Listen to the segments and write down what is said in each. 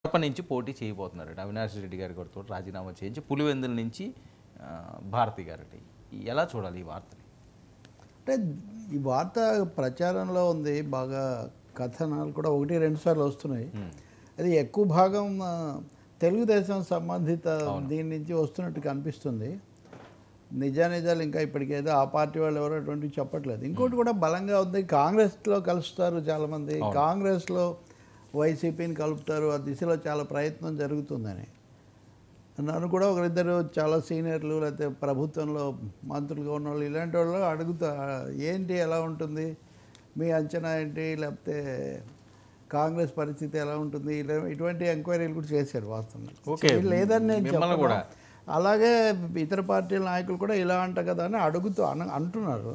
కడప నుంచి పోటీ చేయబోతున్నారు. అవినాష్ రెడ్డి గారి గారితో రాజీనామా చేయించి పులివెందుల నుంచి భారతి గారటి. ఎలా చూడాలి ఈ వార్తని? అంటే ఈ వార్త ప్రచారంలో ఉంది, బాగా కథనాలు కూడా 1-2 సార్లు వస్తున్నాయి. అది ఎక్కువ భాగం తెలుగుదేశం సంబంధిత దీని నుంచి వస్తున్నట్టు కనిపిస్తుంది. నిజాలు ఇంకా ఇప్పటికేదో ఆ పార్టీ వాళ్ళు ఎవరో అటువంటివి చెప్పట్లేదు. ఇంకోటి కూడా బలంగా ఉంది, కాంగ్రెస్లో కలుస్తారు చాలామంది, కాంగ్రెస్లో వైసీపీని కలుపుతారు, ఆ దిశలో చాలా ప్రయత్నం జరుగుతుందని. నన్ను కూడా ఒకరిద్దరు చాలా సీనియర్లు లేకపోతే ప్రభుత్వంలో మంత్రులుగా ఉన్న వాళ్ళు ఇలాంటి వాళ్ళు అడుగుతా, ఏంటి ఎలా ఉంటుంది మీ అంచనా ఏంటి, లేకపోతే కాంగ్రెస్ పరిస్థితి ఎలా ఉంటుంది, ఇటువంటి ఎంక్వైరీలు కూడా చేశారు వాస్తవంగా. లేదని నేను చెప్పను. అలాగే ఇతర పార్టీల నాయకులు కూడా ఇలా అంట కదా అని అంటున్నారు.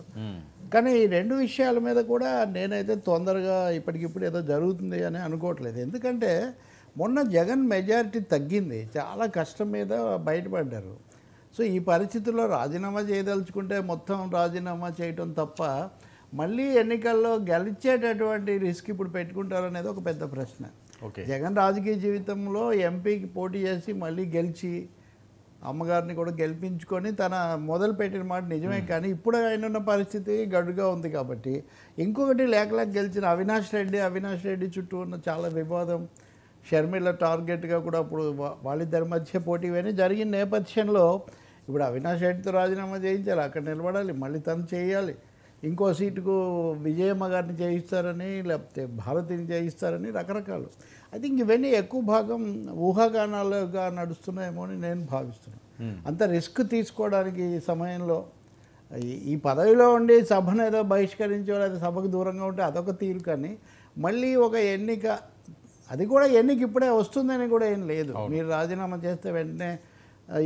కానీ ఈ 2 విషయాల మీద కూడా నేనైతే తొందరగా ఇప్పటికిప్పుడు ఏదో జరుగుతుంది అని అనుకోవట్లేదు. ఎందుకంటే మొన్న జగన్ మెజారిటీ తగ్గింది, చాలా కష్టం మీద బయటపడ్డారు. సో ఈ పరిస్థితుల్లో రాజీనామా చేయదలుచుకుంటే మొత్తం రాజీనామా చేయటం తప్ప మళ్ళీ ఎన్నికల్లో గెలిచేటటువంటి రిస్క్ ఇప్పుడు పెట్టుకుంటారనేది ఒక పెద్ద ప్రశ్న. జగన్ రాజకీయ జీవితంలో ఎంపీకి పోటీ చేసి మళ్ళీ గెలిచి అమ్మగారిని కూడా గెలిపించుకొని తన మొదలు పెట్టిన మాట నిజమే. కానీ ఇప్పుడు ఆయన ఉన్న పరిస్థితి గడుగా ఉంది కాబట్టి ఇంకొకటి లేక గెలిచిన అవినాష్ రెడ్డి చుట్టూ ఉన్న చాలా వివాదం, షర్మిల టార్గెట్గా కూడా అప్పుడు వాళ్ళిద్దరి మధ్య పోటీ ఇవన్నీ జరిగిన నేపథ్యంలో ఇప్పుడు అవినాష్ రెడ్డితో రాజీనామా చేయించాలి, అక్కడ నిలబడాలి, మళ్ళీ తను చేయాలి, ఇంకో సీటుకు విజయమ్మ గారిని చేయిస్తారని లేకపోతే భారతిని చేయిస్తారని రకరకాలు. ఐ థింక్ ఇవన్నీ ఎక్కువ భాగం ఊహాగానాలుగా నడుస్తున్నాయేమో అని నేను భావిస్తున్నాను. అంత రిస్క్ తీసుకోవడానికి ఈ సమయంలో ఈ పదవిలో ఉండి సభను ఏదో బహిష్కరించో లేదా సభకు దూరంగా ఉంటే అదొక తీరు. కానీ మళ్ళీ ఒక ఎన్నిక, అది కూడా ఎన్నిక ఇప్పుడే వస్తుందని కూడా ఏం లేదు. మీరు రాజీనామా చేస్తే వెంటనే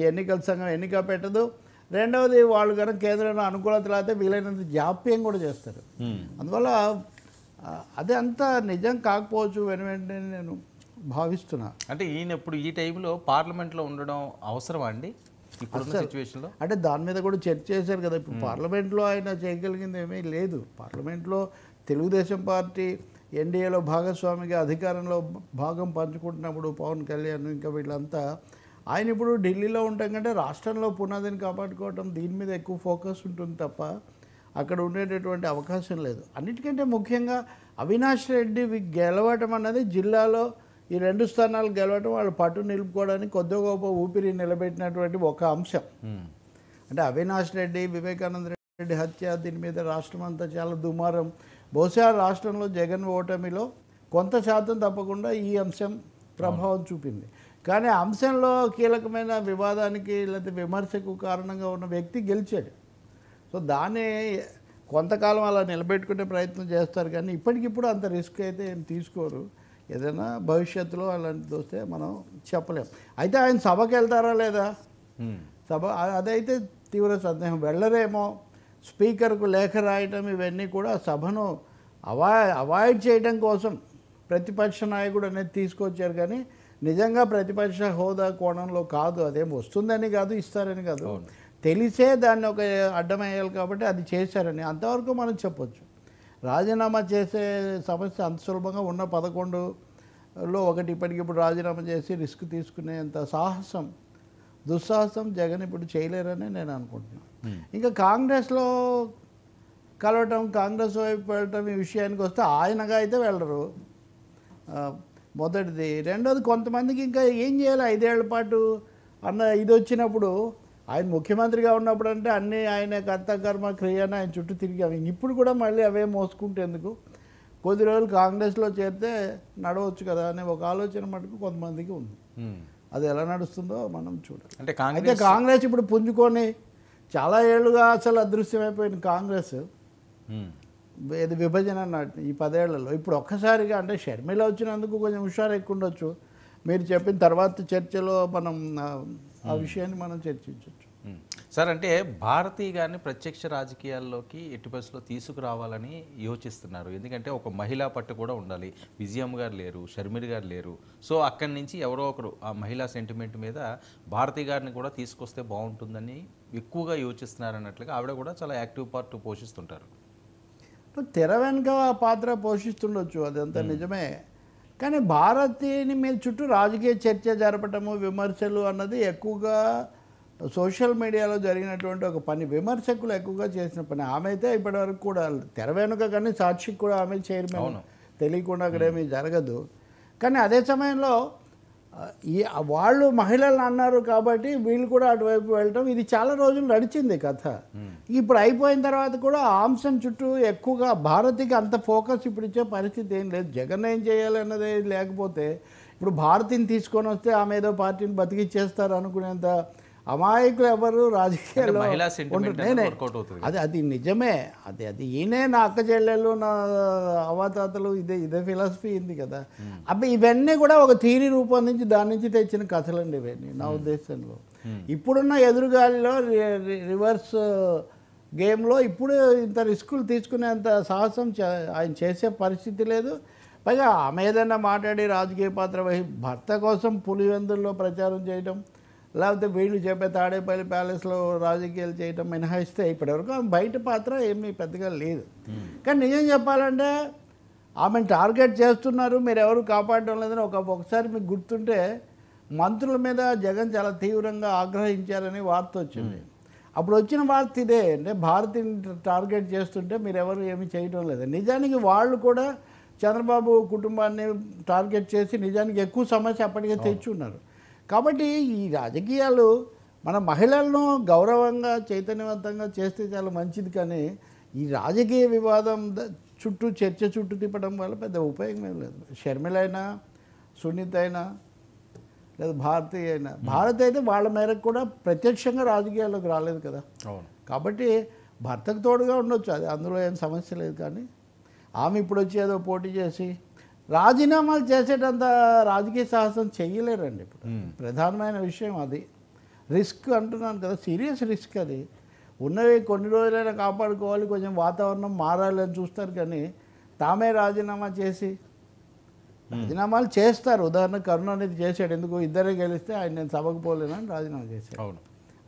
ఎన్నికల సంఘం ఎన్నిక పెట్టదు. రెండవది వాళ్ళు కనుక కేంద్రంలో అనుకూలత లేకపోతే వీలైనంత జాప్యం కూడా చేస్తారు. అందువల్ల అదే అంత నిజం కాకపోవచ్చు వెంటనే నేను భావిస్తున్నా. అంటే ఈయన ఇప్పుడు ఈ టైంలో పార్లమెంట్లో ఉండడం అవసరమా అండి ఇప్పుడున్న సిచ్యువేషన్లో? అంటే దాని మీద కూడా చర్చ చేశారు కదా. ఇప్పుడు పార్లమెంట్లో ఆయన చేయగలిగింది ఏమీ లేదు. పార్లమెంట్లో తెలుగుదేశం పార్టీ ఎన్డీఏలో భాగస్వామిగా అధికారంలో భాగం పంచుకుంటున్నప్పుడు పవన్ కళ్యాణ్ ఇంకా వీళ్ళంతా ఆయన ఇప్పుడు ఢిల్లీలో ఉండటం కంటే రాష్ట్రంలో పునాదిని కాపాడుకోవటం దీని మీద ఎక్కువ ఫోకస్ ఉంటుంది తప్ప అక్కడ ఉండేటటువంటి అవకాశం లేదు. అన్నిటికంటే ముఖ్యంగా అవినాష్ రెడ్డి గెలవటం అన్నది జిల్లాలో ఈ 2 స్థానాలు గెలవటం వాళ్ళు పట్టు నిలుపుకోవడానికి కొద్ది గొప్ప ఊపిరి నిలబెట్టినటువంటి ఒక అంశం. అంటే అవినాష్ రెడ్డి, వివేకానంద రెడ్డి హత్య, దీని మీద రాష్ట్రం అంతా చాలా దుమారం. బహుశా రాష్ట్రంలో జగన్ ఓటమిలో కొంత శాతం తప్పకుండా ఈ అంశం ప్రభావం చూపింది. కానీ అంశంలో కీలకమైన వివాదానికి లేకపోతే విమర్శకు కారణంగా ఉన్న వ్యక్తి గెలిచాడు. సో దాన్ని కొంతకాలం అలా నిలబెట్టుకునే ప్రయత్నం చేస్తారు. కానీ ఇప్పటికిప్పుడు అంత రిస్క్ అయితే ఏం తీసుకోరు. ఏదైనా భవిష్యత్తులో అలాంటిది వస్తే మనం చెప్పలేం. అయితే ఆయన సభకి వెళ్తారా లేదా, సభ అదైతే తీవ్ర సందేహం. వెళ్ళరేమో. స్పీకర్కు లేఖ రాయటం ఇవన్నీ కూడా సభను అవాయిడ్ చేయడం కోసం ప్రతిపక్ష నాయకుడు అనేది తీసుకొచ్చారు. కానీ నిజంగా ప్రతిపక్ష హోదా కోణంలో కాదు. అదేం వస్తుందని కాదు, ఇస్తారని కాదు, తెలిసే దాన్ని ఒక అడ్డమయ్యాలి కాబట్టి అది చేశారని అంతవరకు మనం చెప్పొచ్చు. రాజీనామా చేసే సమస్య అంత సులభంగా ఉన్న 11లో ఒకటి ఇప్పటికిప్పుడు రాజీనామా చేసి రిస్క్ తీసుకునేంత దుస్సాహసం జగన్ ఇప్పుడు చేయలేరని నేను అనుకుంటున్నాను. ఇంకా కాంగ్రెస్లో కలవటం, కాంగ్రెస్ వైపు వెళ్ళటం ఈ విషయానికి వస్తే ఆయనగా అయితే వెళ్ళరు, మొదటిది. రెండోది కొంతమందికి ఇంకా ఏం చేయాలి 5 ఏళ్ల పాటు అన్న ఇది వచ్చినప్పుడు, ఆయన ముఖ్యమంత్రిగా ఉన్నప్పుడు అంటే అన్నీ ఆయన కర్త కర్మ క్రియని ఆయన చుట్టూ తిరిగాము. ఇప్పుడు కూడా మళ్ళీ అవే మోసుకుంటే ఎందుకు, కొద్ది రోజులు కాంగ్రెస్లో చేరితే నడవచ్చు కదా అనే ఒక ఆలోచన మటుకు కొంతమందికి ఉంది. అది ఎలా నడుస్తుందో మనం చూడాలి. అయితే కాంగ్రెస్ ఇప్పుడు పుంజుకొని చాలా ఏళ్ళుగా అసలు అదృశ్యమైపోయింది కాంగ్రెస్. ఇది విభజన అన్నట్టు ఈ 10 ఏళ్లలో ఇప్పుడు ఒక్కసారిగా, అంటే షర్మిల వచ్చినందుకు కొంచెం హుషారు ఎక్కువ ఉండొచ్చు. మీరు చెప్పిన తర్వాత చర్చలో మనం ఆ విషయాన్ని మనం చర్చించవచ్చు. సార్, అంటే భారతీ గారిని ప్రత్యక్ష రాజకీయాల్లోకి ఎట్టి పరిస్థితుల్లో తీసుకురావాలని యోచిస్తున్నారు. ఎందుకంటే ఒక మహిళా పట్టు కూడా ఉండాలి. విజయమ్మ గారు లేరు, షర్మిల గారు లేరు. సో అక్కడి నుంచి ఎవరో ఒకరు ఆ మహిళా సెంటిమెంట్ మీద భారతీ గారిని కూడా తీసుకొస్తే బాగుంటుందని ఎక్కువగా యోచిస్తున్నారు అన్నట్లుగా ఆవిడ కూడా చాలా యాక్టివ్ పార్ట్ పోషిస్తుంటారు. తెర వెనుక పాత్ర పోషిస్తుండొచ్చు, అదంతా నిజమే. కానీ భారతీయుని మీద చుట్టూ రాజకీయ చర్చ జరపటము విమర్శలు అన్నది ఎక్కువగా సోషల్ మీడియాలో జరిగినటువంటి ఒక పని, విమర్శకులు ఎక్కువగా చేసిన పని. ఆమె అయితే ఇప్పటివరకు కూడా తెర వెనుక కానీ సాక్షికి కూడా ఆమె చైర్మన్, తెలియకుండా అక్కడేమీ జరగదు. కానీ అదే సమయంలో ఈ వాళ్ళు మహిళలను అన్నారు కాబట్టి వీళ్ళు కూడా అటువైపు వెళ్ళటం, ఇది చాలా రోజులు నడిచింది కథ. ఇప్పుడు అయిపోయిన తర్వాత కూడా ఆ అంశం చుట్టూ ఎక్కువగా భారతికి అంత ఫోకస్ ఇప్పుడు ఇచ్చే పరిస్థితి ఏం లేదు. జగన్ ఏం చేయాలి అన్నది లేకపోతే ఇప్పుడు భారతిని తీసుకొని వస్తే ఆమె ఏదో పార్టీని బతికిచ్చేస్తారు అనుకునేంత అమాయకులు ఎవరు రాజకీయాల్లో ఉండరు. అది నిజమే. అది ఈయనే నా అక్క చెల్లెళ్ళు నా అవాతాతలు ఇదే ఫిలాసఫీ ఉంది కదా. అబ్బాయి ఇవన్నీ కూడా ఒక థియరీ రూపొందించి దాని నుంచి తెచ్చిన కథలండి ఇవన్నీ నా ఉద్దేశంలో. ఇప్పుడున్న ఎదురుగాలిలో రివర్స్ గేమ్లో ఇప్పుడు ఇంత రిస్కులు తీసుకునేంత సాహసం ఆయన చేసే పరిస్థితి లేదు. పైగా ఆమె ఏదైనా మాట్లాడి రాజకీయ పాత్ర భర్త కోసం పులివెందుల్లో ప్రచారం చేయడం, లేకపోతే వీళ్ళు చెప్పే తాడేపల్లి ప్యాలెస్లో రాజకీయాలు చేయటం మినహాయిస్తే ఇప్పటివరకు ఆమె బయట పాత్ర ఏమీ పెద్దగా లేదు. కానీ నిజం చెప్పాలంటే ఆమెను టార్గెట్ చేస్తున్నారు, మీరు ఎవరు కాపాడడం లేదని ఒకసారి మీకు గుర్తుంటే మంత్రుల మీద జగన్ చాలా తీవ్రంగా ఆగ్రహించారని వార్త వచ్చింది. అప్పుడు వచ్చిన వార్త ఇదే, అంటే భారతిని టార్గెట్ చేస్తుంటే మీరు ఎవరు ఏమీ చేయడం లేదు. నిజానికి వాళ్ళు కూడా చంద్రబాబు కుటుంబాన్ని టార్గెట్ చేసి నిజానికి ఎక్కువ సమస్య అప్పటికే తెచ్చున్నారు. కాబట్టి ఈ రాజకీయాలు మన మహిళలను గౌరవంగా చైతన్యవంతంగా చేస్తే చాలా మంచిది. కానీ ఈ రాజకీయ వివాదం చర్చ చుట్టూ తిప్పడం వల్ల పెద్ద ఉపయోగం ఏం లేదు. షర్మిల అయినా, సునీత అయినా, లేదా భారతి అయినా, భారతి అయితే వాళ్ళ మేరకు కూడా ప్రత్యక్షంగా రాజకీయాల్లోకి రాలేదు కదా. కాబట్టి భర్తకు తోడుగా ఉండొచ్చు, అది అందులో ఏం సమస్య లేదు. కానీ ఆమె ఇప్పుడు వచ్చి ఏదో పోటీ చేసి రాజీనామాలు చేసేటంత రాజకీయ సాహసం చెయ్యలేరండి. ఇప్పుడు ప్రధానమైన విషయం అది. రిస్క్ అంటున్నాను కదా, సీరియస్ రిస్క్ అది. ఉన్నవి కొన్ని రోజులైనా కాపాడుకోవాలి, కొంచెం వాతావరణం మారాలి అని చూస్తారు. కానీ తామే రాజీనామా చేసి రాజీనామాలు చేస్తారు. ఉదాహరణ కరుణానిధి చేశాడు, ఎందుకు ఇద్దరే గెలిస్తే ఆయన నేను సభకు పోలేనని రాజీనామా చేశాడు. అవును,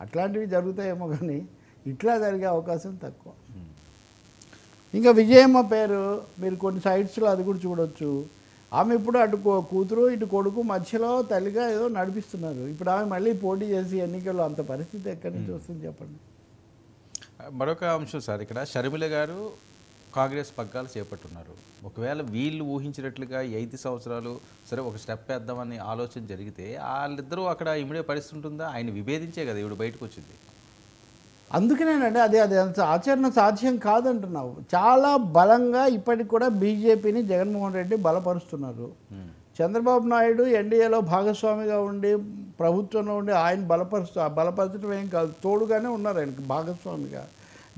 అట్లాంటివి జరుగుతాయేమో కానీ ఇట్లా జరిగే అవకాశం తక్కువ. ఇంకా విజయమ్మ పేరు మీరు కొన్ని సైట్స్లో అది కూడా చూడవచ్చు. ఆమె ఇప్పుడు అటు కూతురు ఇటు కొడుకు మధ్యలో తల్లిగా ఏదో నడిపిస్తున్నారు. ఇప్పుడు ఆమె మళ్ళీ పోటీ చేసి ఎన్నికల్లో అంత పరిస్థితి ఎక్కడి నుంచి వస్తుంది చెప్పండి. మరొక అంశం సార్, ఇక్కడ షర్మిల గారు కాంగ్రెస్ పగ్గాలు చేపట్టున్నారు. ఒకవేళ వీళ్ళు ఊహించినట్లుగా 5 సంవత్సరాలు సరే ఒక స్టెప్ వేద్దామని ఆలోచన జరిగితే వాళ్ళిద్దరూ అక్కడ ఇమిడే పరిస్థితి ఉంటుందా? ఆయన విభేదించే కదా ఇప్పుడు బయటకు వచ్చింది. అందుకనేనండి అది అంత ఆచరణ సాధ్యం కాదంటున్నావు. చాలా బలంగా ఇప్పటికి కూడా బీజేపీని జగన్మోహన్ రెడ్డి బలపరుస్తున్నారు. చంద్రబాబు నాయుడు ఎన్డీఏలో భాగస్వామిగా ఉండి ప్రభుత్వంలో ఉండి ఆయన బలపరచడం ఏం కాదు, తోడుగానే ఉన్నారు ఆయనకి భాగస్వామిగా.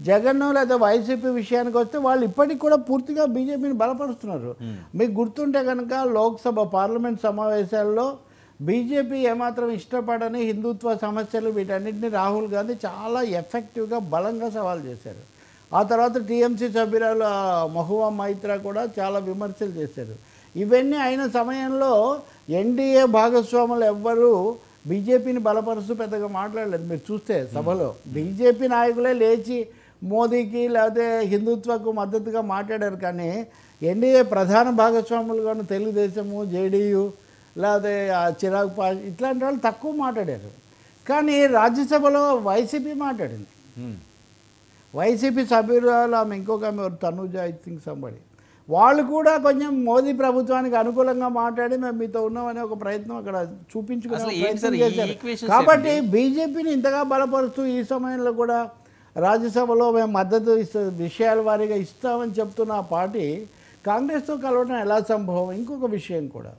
జగన్ లేదా వైసీపీ విషయానికి వస్తే వాళ్ళు ఇప్పటికి కూడా పూర్తిగా బీజేపీని బలపరుస్తున్నారు. మీకు గుర్తుంటే కనుక లోక్సభ పార్లమెంట్ సమావేశాల్లో బీజేపీ ఏమాత్రం ఇష్టపడని హిందుత్వ సమస్యలు వీటన్నిటిని రాహుల్ గాంధీ చాలా ఎఫెక్టివ్గా బలంగా సవాల్ చేశారు. ఆ తర్వాత టీఎంసీ సభ్యురాలు మహువా మైత్రా కూడా చాలా విమర్శలు చేశారు. ఇవన్నీ అయిన సమయంలో ఎన్డీఏ భాగస్వాములు ఎవ్వరూ బీజేపీని బలపరుస్తూ పెద్దగా మాట్లాడలేదు. మీరు చూస్తే సభలో బీజేపీ నాయకులే లేచి మోదీకి లేకపోతే హిందుత్వకు మద్దతుగా మాట్లాడారు. కానీ ఎన్డీఏ ప్రధాన భాగస్వాములుగాను తెలుగుదేశము, జేడీయూ లేకపోతే చిరాగ్ పాల్ ఇట్లాంటి వాళ్ళు తక్కువ మాట్లాడారు. కానీ రాజ్యసభలో వైసీపీ మాట్లాడింది. వైసీపీ సభ్యురాలు ఆమె ఇంకొక ఆమె తనుజ ఐ థింక్ సంబడి, వాళ్ళు కూడా కొంచెం మోదీ ప్రభుత్వానికి అనుకూలంగా మాట్లాడి మేము మీతో ఉన్నామనే ఒక ప్రయత్నం అక్కడ చూపించుకునే ప్రయత్నం చేశారు. కాబట్టి బీజేపీని ఇంతగా బలపరుస్తూ ఈ సమయంలో కూడా రాజ్యసభలో మేము మద్దతు విషయాల వారీగా ఇస్తామని చెప్తున్న ఆ పార్టీ కాంగ్రెస్తో కలవడం ఎలా సంభవం? ఇంకొక విషయం కూడా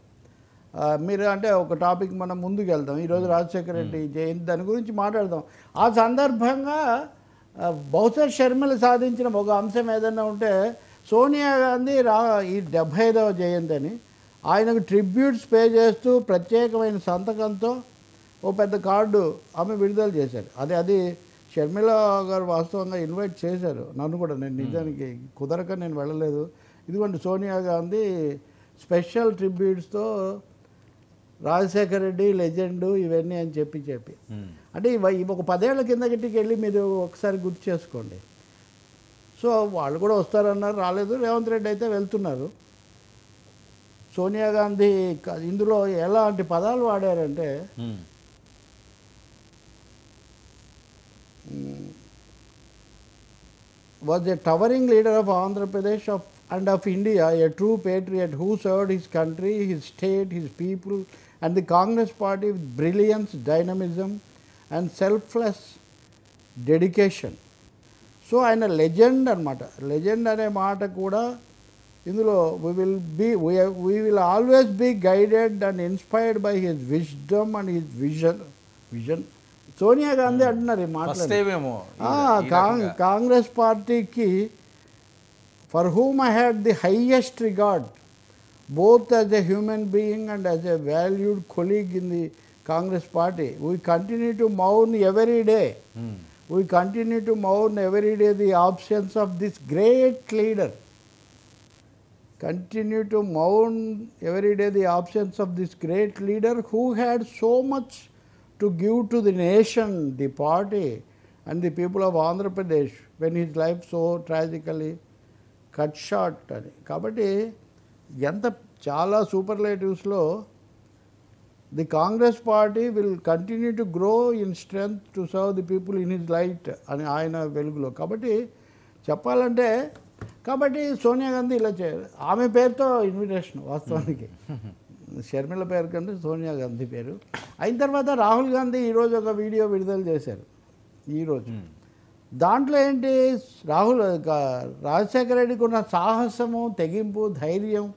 మీరు అంటే ఒక టాపిక్ మనం ముందుకు వెళ్దాం. ఈరోజు రాజశేఖర రెడ్డి జయంతి దాని గురించి మాట్లాడదాం. ఆ సందర్భంగా బహుశా షర్మిల సాధించిన ఒక అంశం ఏదైనా ఉంటే సోనియా గాంధీ ఈ 75వ జయంతి అని ఆయనకు ట్రిబ్యూట్స్ పే చేస్తూ ప్రత్యేకమైన సంతకంతో ఓ పెద్ద కార్డు ఆమె విడుదల చేశారు. అది షర్మిల గారు వాస్తవంగా ఇన్వైట్ చేశారు నన్ను కూడా. నేను నిజానికి కుదరక నేను వెళ్ళలేదు. ఇదిగోండి సోనియా గాంధీ స్పెషల్ ట్రిబ్యూట్స్తో రాజశేఖర రెడ్డి లెజెండు ఇవన్నీ అని చెప్పి అంటే ఇవి ఒక 10 ఏళ్ల కిందకి వెళ్ళి మీరు ఒకసారి గుర్తు చేసుకోండి. సో వాళ్ళు కూడా వస్తారన్నారు, రాలేదు. రేవంత్ రెడ్డి అయితే వెళ్తున్నారు. సోనియా గాంధీ ఇందులో ఎలాంటి పదాలు వాడారంటే was a towering leader of Andhra Pradesh and of India, a true patriot who served his country, his state, his people, and the Congress party with brilliance, dynamism, and selfless dedication. So ఆయన legend అనమాట. Legend అనే మాట కూడా ఇందులో we will always be guided and inspired by his wisdom and his vision. Sonia Gandhi అంటున్నారు ఈ మాటలు. కాంగ్రెస్ పార్టీకి for whom I had the highest regard both as a human being and as a valued colleague in the Congress party. We continue to మౌన్ every day. We continue to mourn every day the absence of this great leader. Continue to mourn every day the absence of this great leader who had so much to give to the nation, the party, and the people of Andhra Pradesh when his life so tragically cut short. కాబట్టి ఎంత చాలా సూపర్లేటివ్స్లో the Congress party will continue to grow in strength to serve the people in his light అని ఆయన వెలుగులో. కాబట్టి చెప్పాలంటే సోనియా గాంధీ ఇలా చేయాలి. ఆమె పేరుతో ఇన్విటేషన్ వాస్తవానికి షర్మిల పేరు కంటే సోనియా గాంధీ పేరు. అయిన తర్వాత రాహుల్ గాంధీ ఈరోజు ఒక వీడియో విడుదల చేశారు. ఈరోజు దాంట్లో ఏంటి, రాజశేఖర రెడ్డికి ఉన్న సాహసము, తెగింపు, ధైర్యం,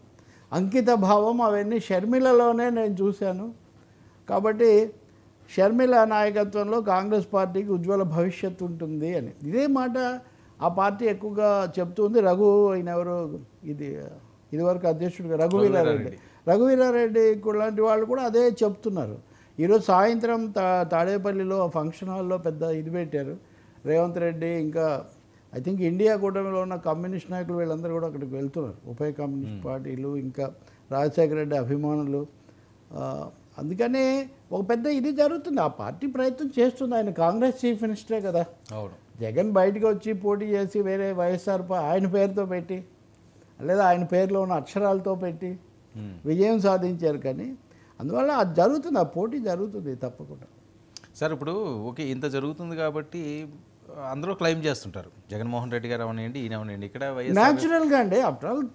అంకిత భావం అవన్నీ షర్మిలలోనే నేను చూశాను. కాబట్టి షర్మిల నాయకత్వంలో కాంగ్రెస్ పార్టీకి ఉజ్వల భవిష్యత్తు ఉంటుంది అని ఇదే మాట ఆ పార్టీ ఎక్కువగా చెప్తుంది. ఆయన ఎవరు ఇదివరకు అధ్యక్షుడిగా రఘువీరారెడ్డి లాంటి వాళ్ళు కూడా అదే చెప్తున్నారు. ఈరోజు సాయంత్రం తాడేపల్లిలో ఫంక్షన్ హాల్లో పెద్ద ఇది పెట్టారు. రేవంత్ రెడ్డి ఇంకా ఐ థింక్ ఇండియా కూటమిలో ఉన్న కమ్యూనిస్ట్ నాయకులు వీళ్ళందరూ కూడా అక్కడికి వెళ్తున్నారు. ఉభయ కమ్యూనిస్ట్ పార్టీలు ఇంకా రాజశేఖర రెడ్డి అభిమానులు. అందుకని ఒక పెద్ద ఇది జరుగుతుంది. ఆ పార్టీ ప్రయత్నం చేస్తుంది. ఆయన కాంగ్రెస్ చీఫ్ మినిస్టరే కదా. జగన్ బయటకు వచ్చి పోటీ చేసి వేరే వైఎస్ఆర్ ఆయన పేరుతో పెట్టి లేదా ఆయన పేరులో ఉన్న అక్షరాలతో పెట్టి విజయం సాధించారు. కానీ అందువల్ల అది జరుగుతుంది, ఆ పోటీ జరుగుతుంది తప్పకుండా. సార్ ఇప్పుడు ఓకే ఇంత జరుగుతుంది కాబట్టి అందరూ క్లెయిమ్ చేస్తుంటారు, జగన్మోహన్ రెడ్డి గారు అవనండి ఈయన అవనండి. ఇక్కడ న్యాచురల్గా అండి after all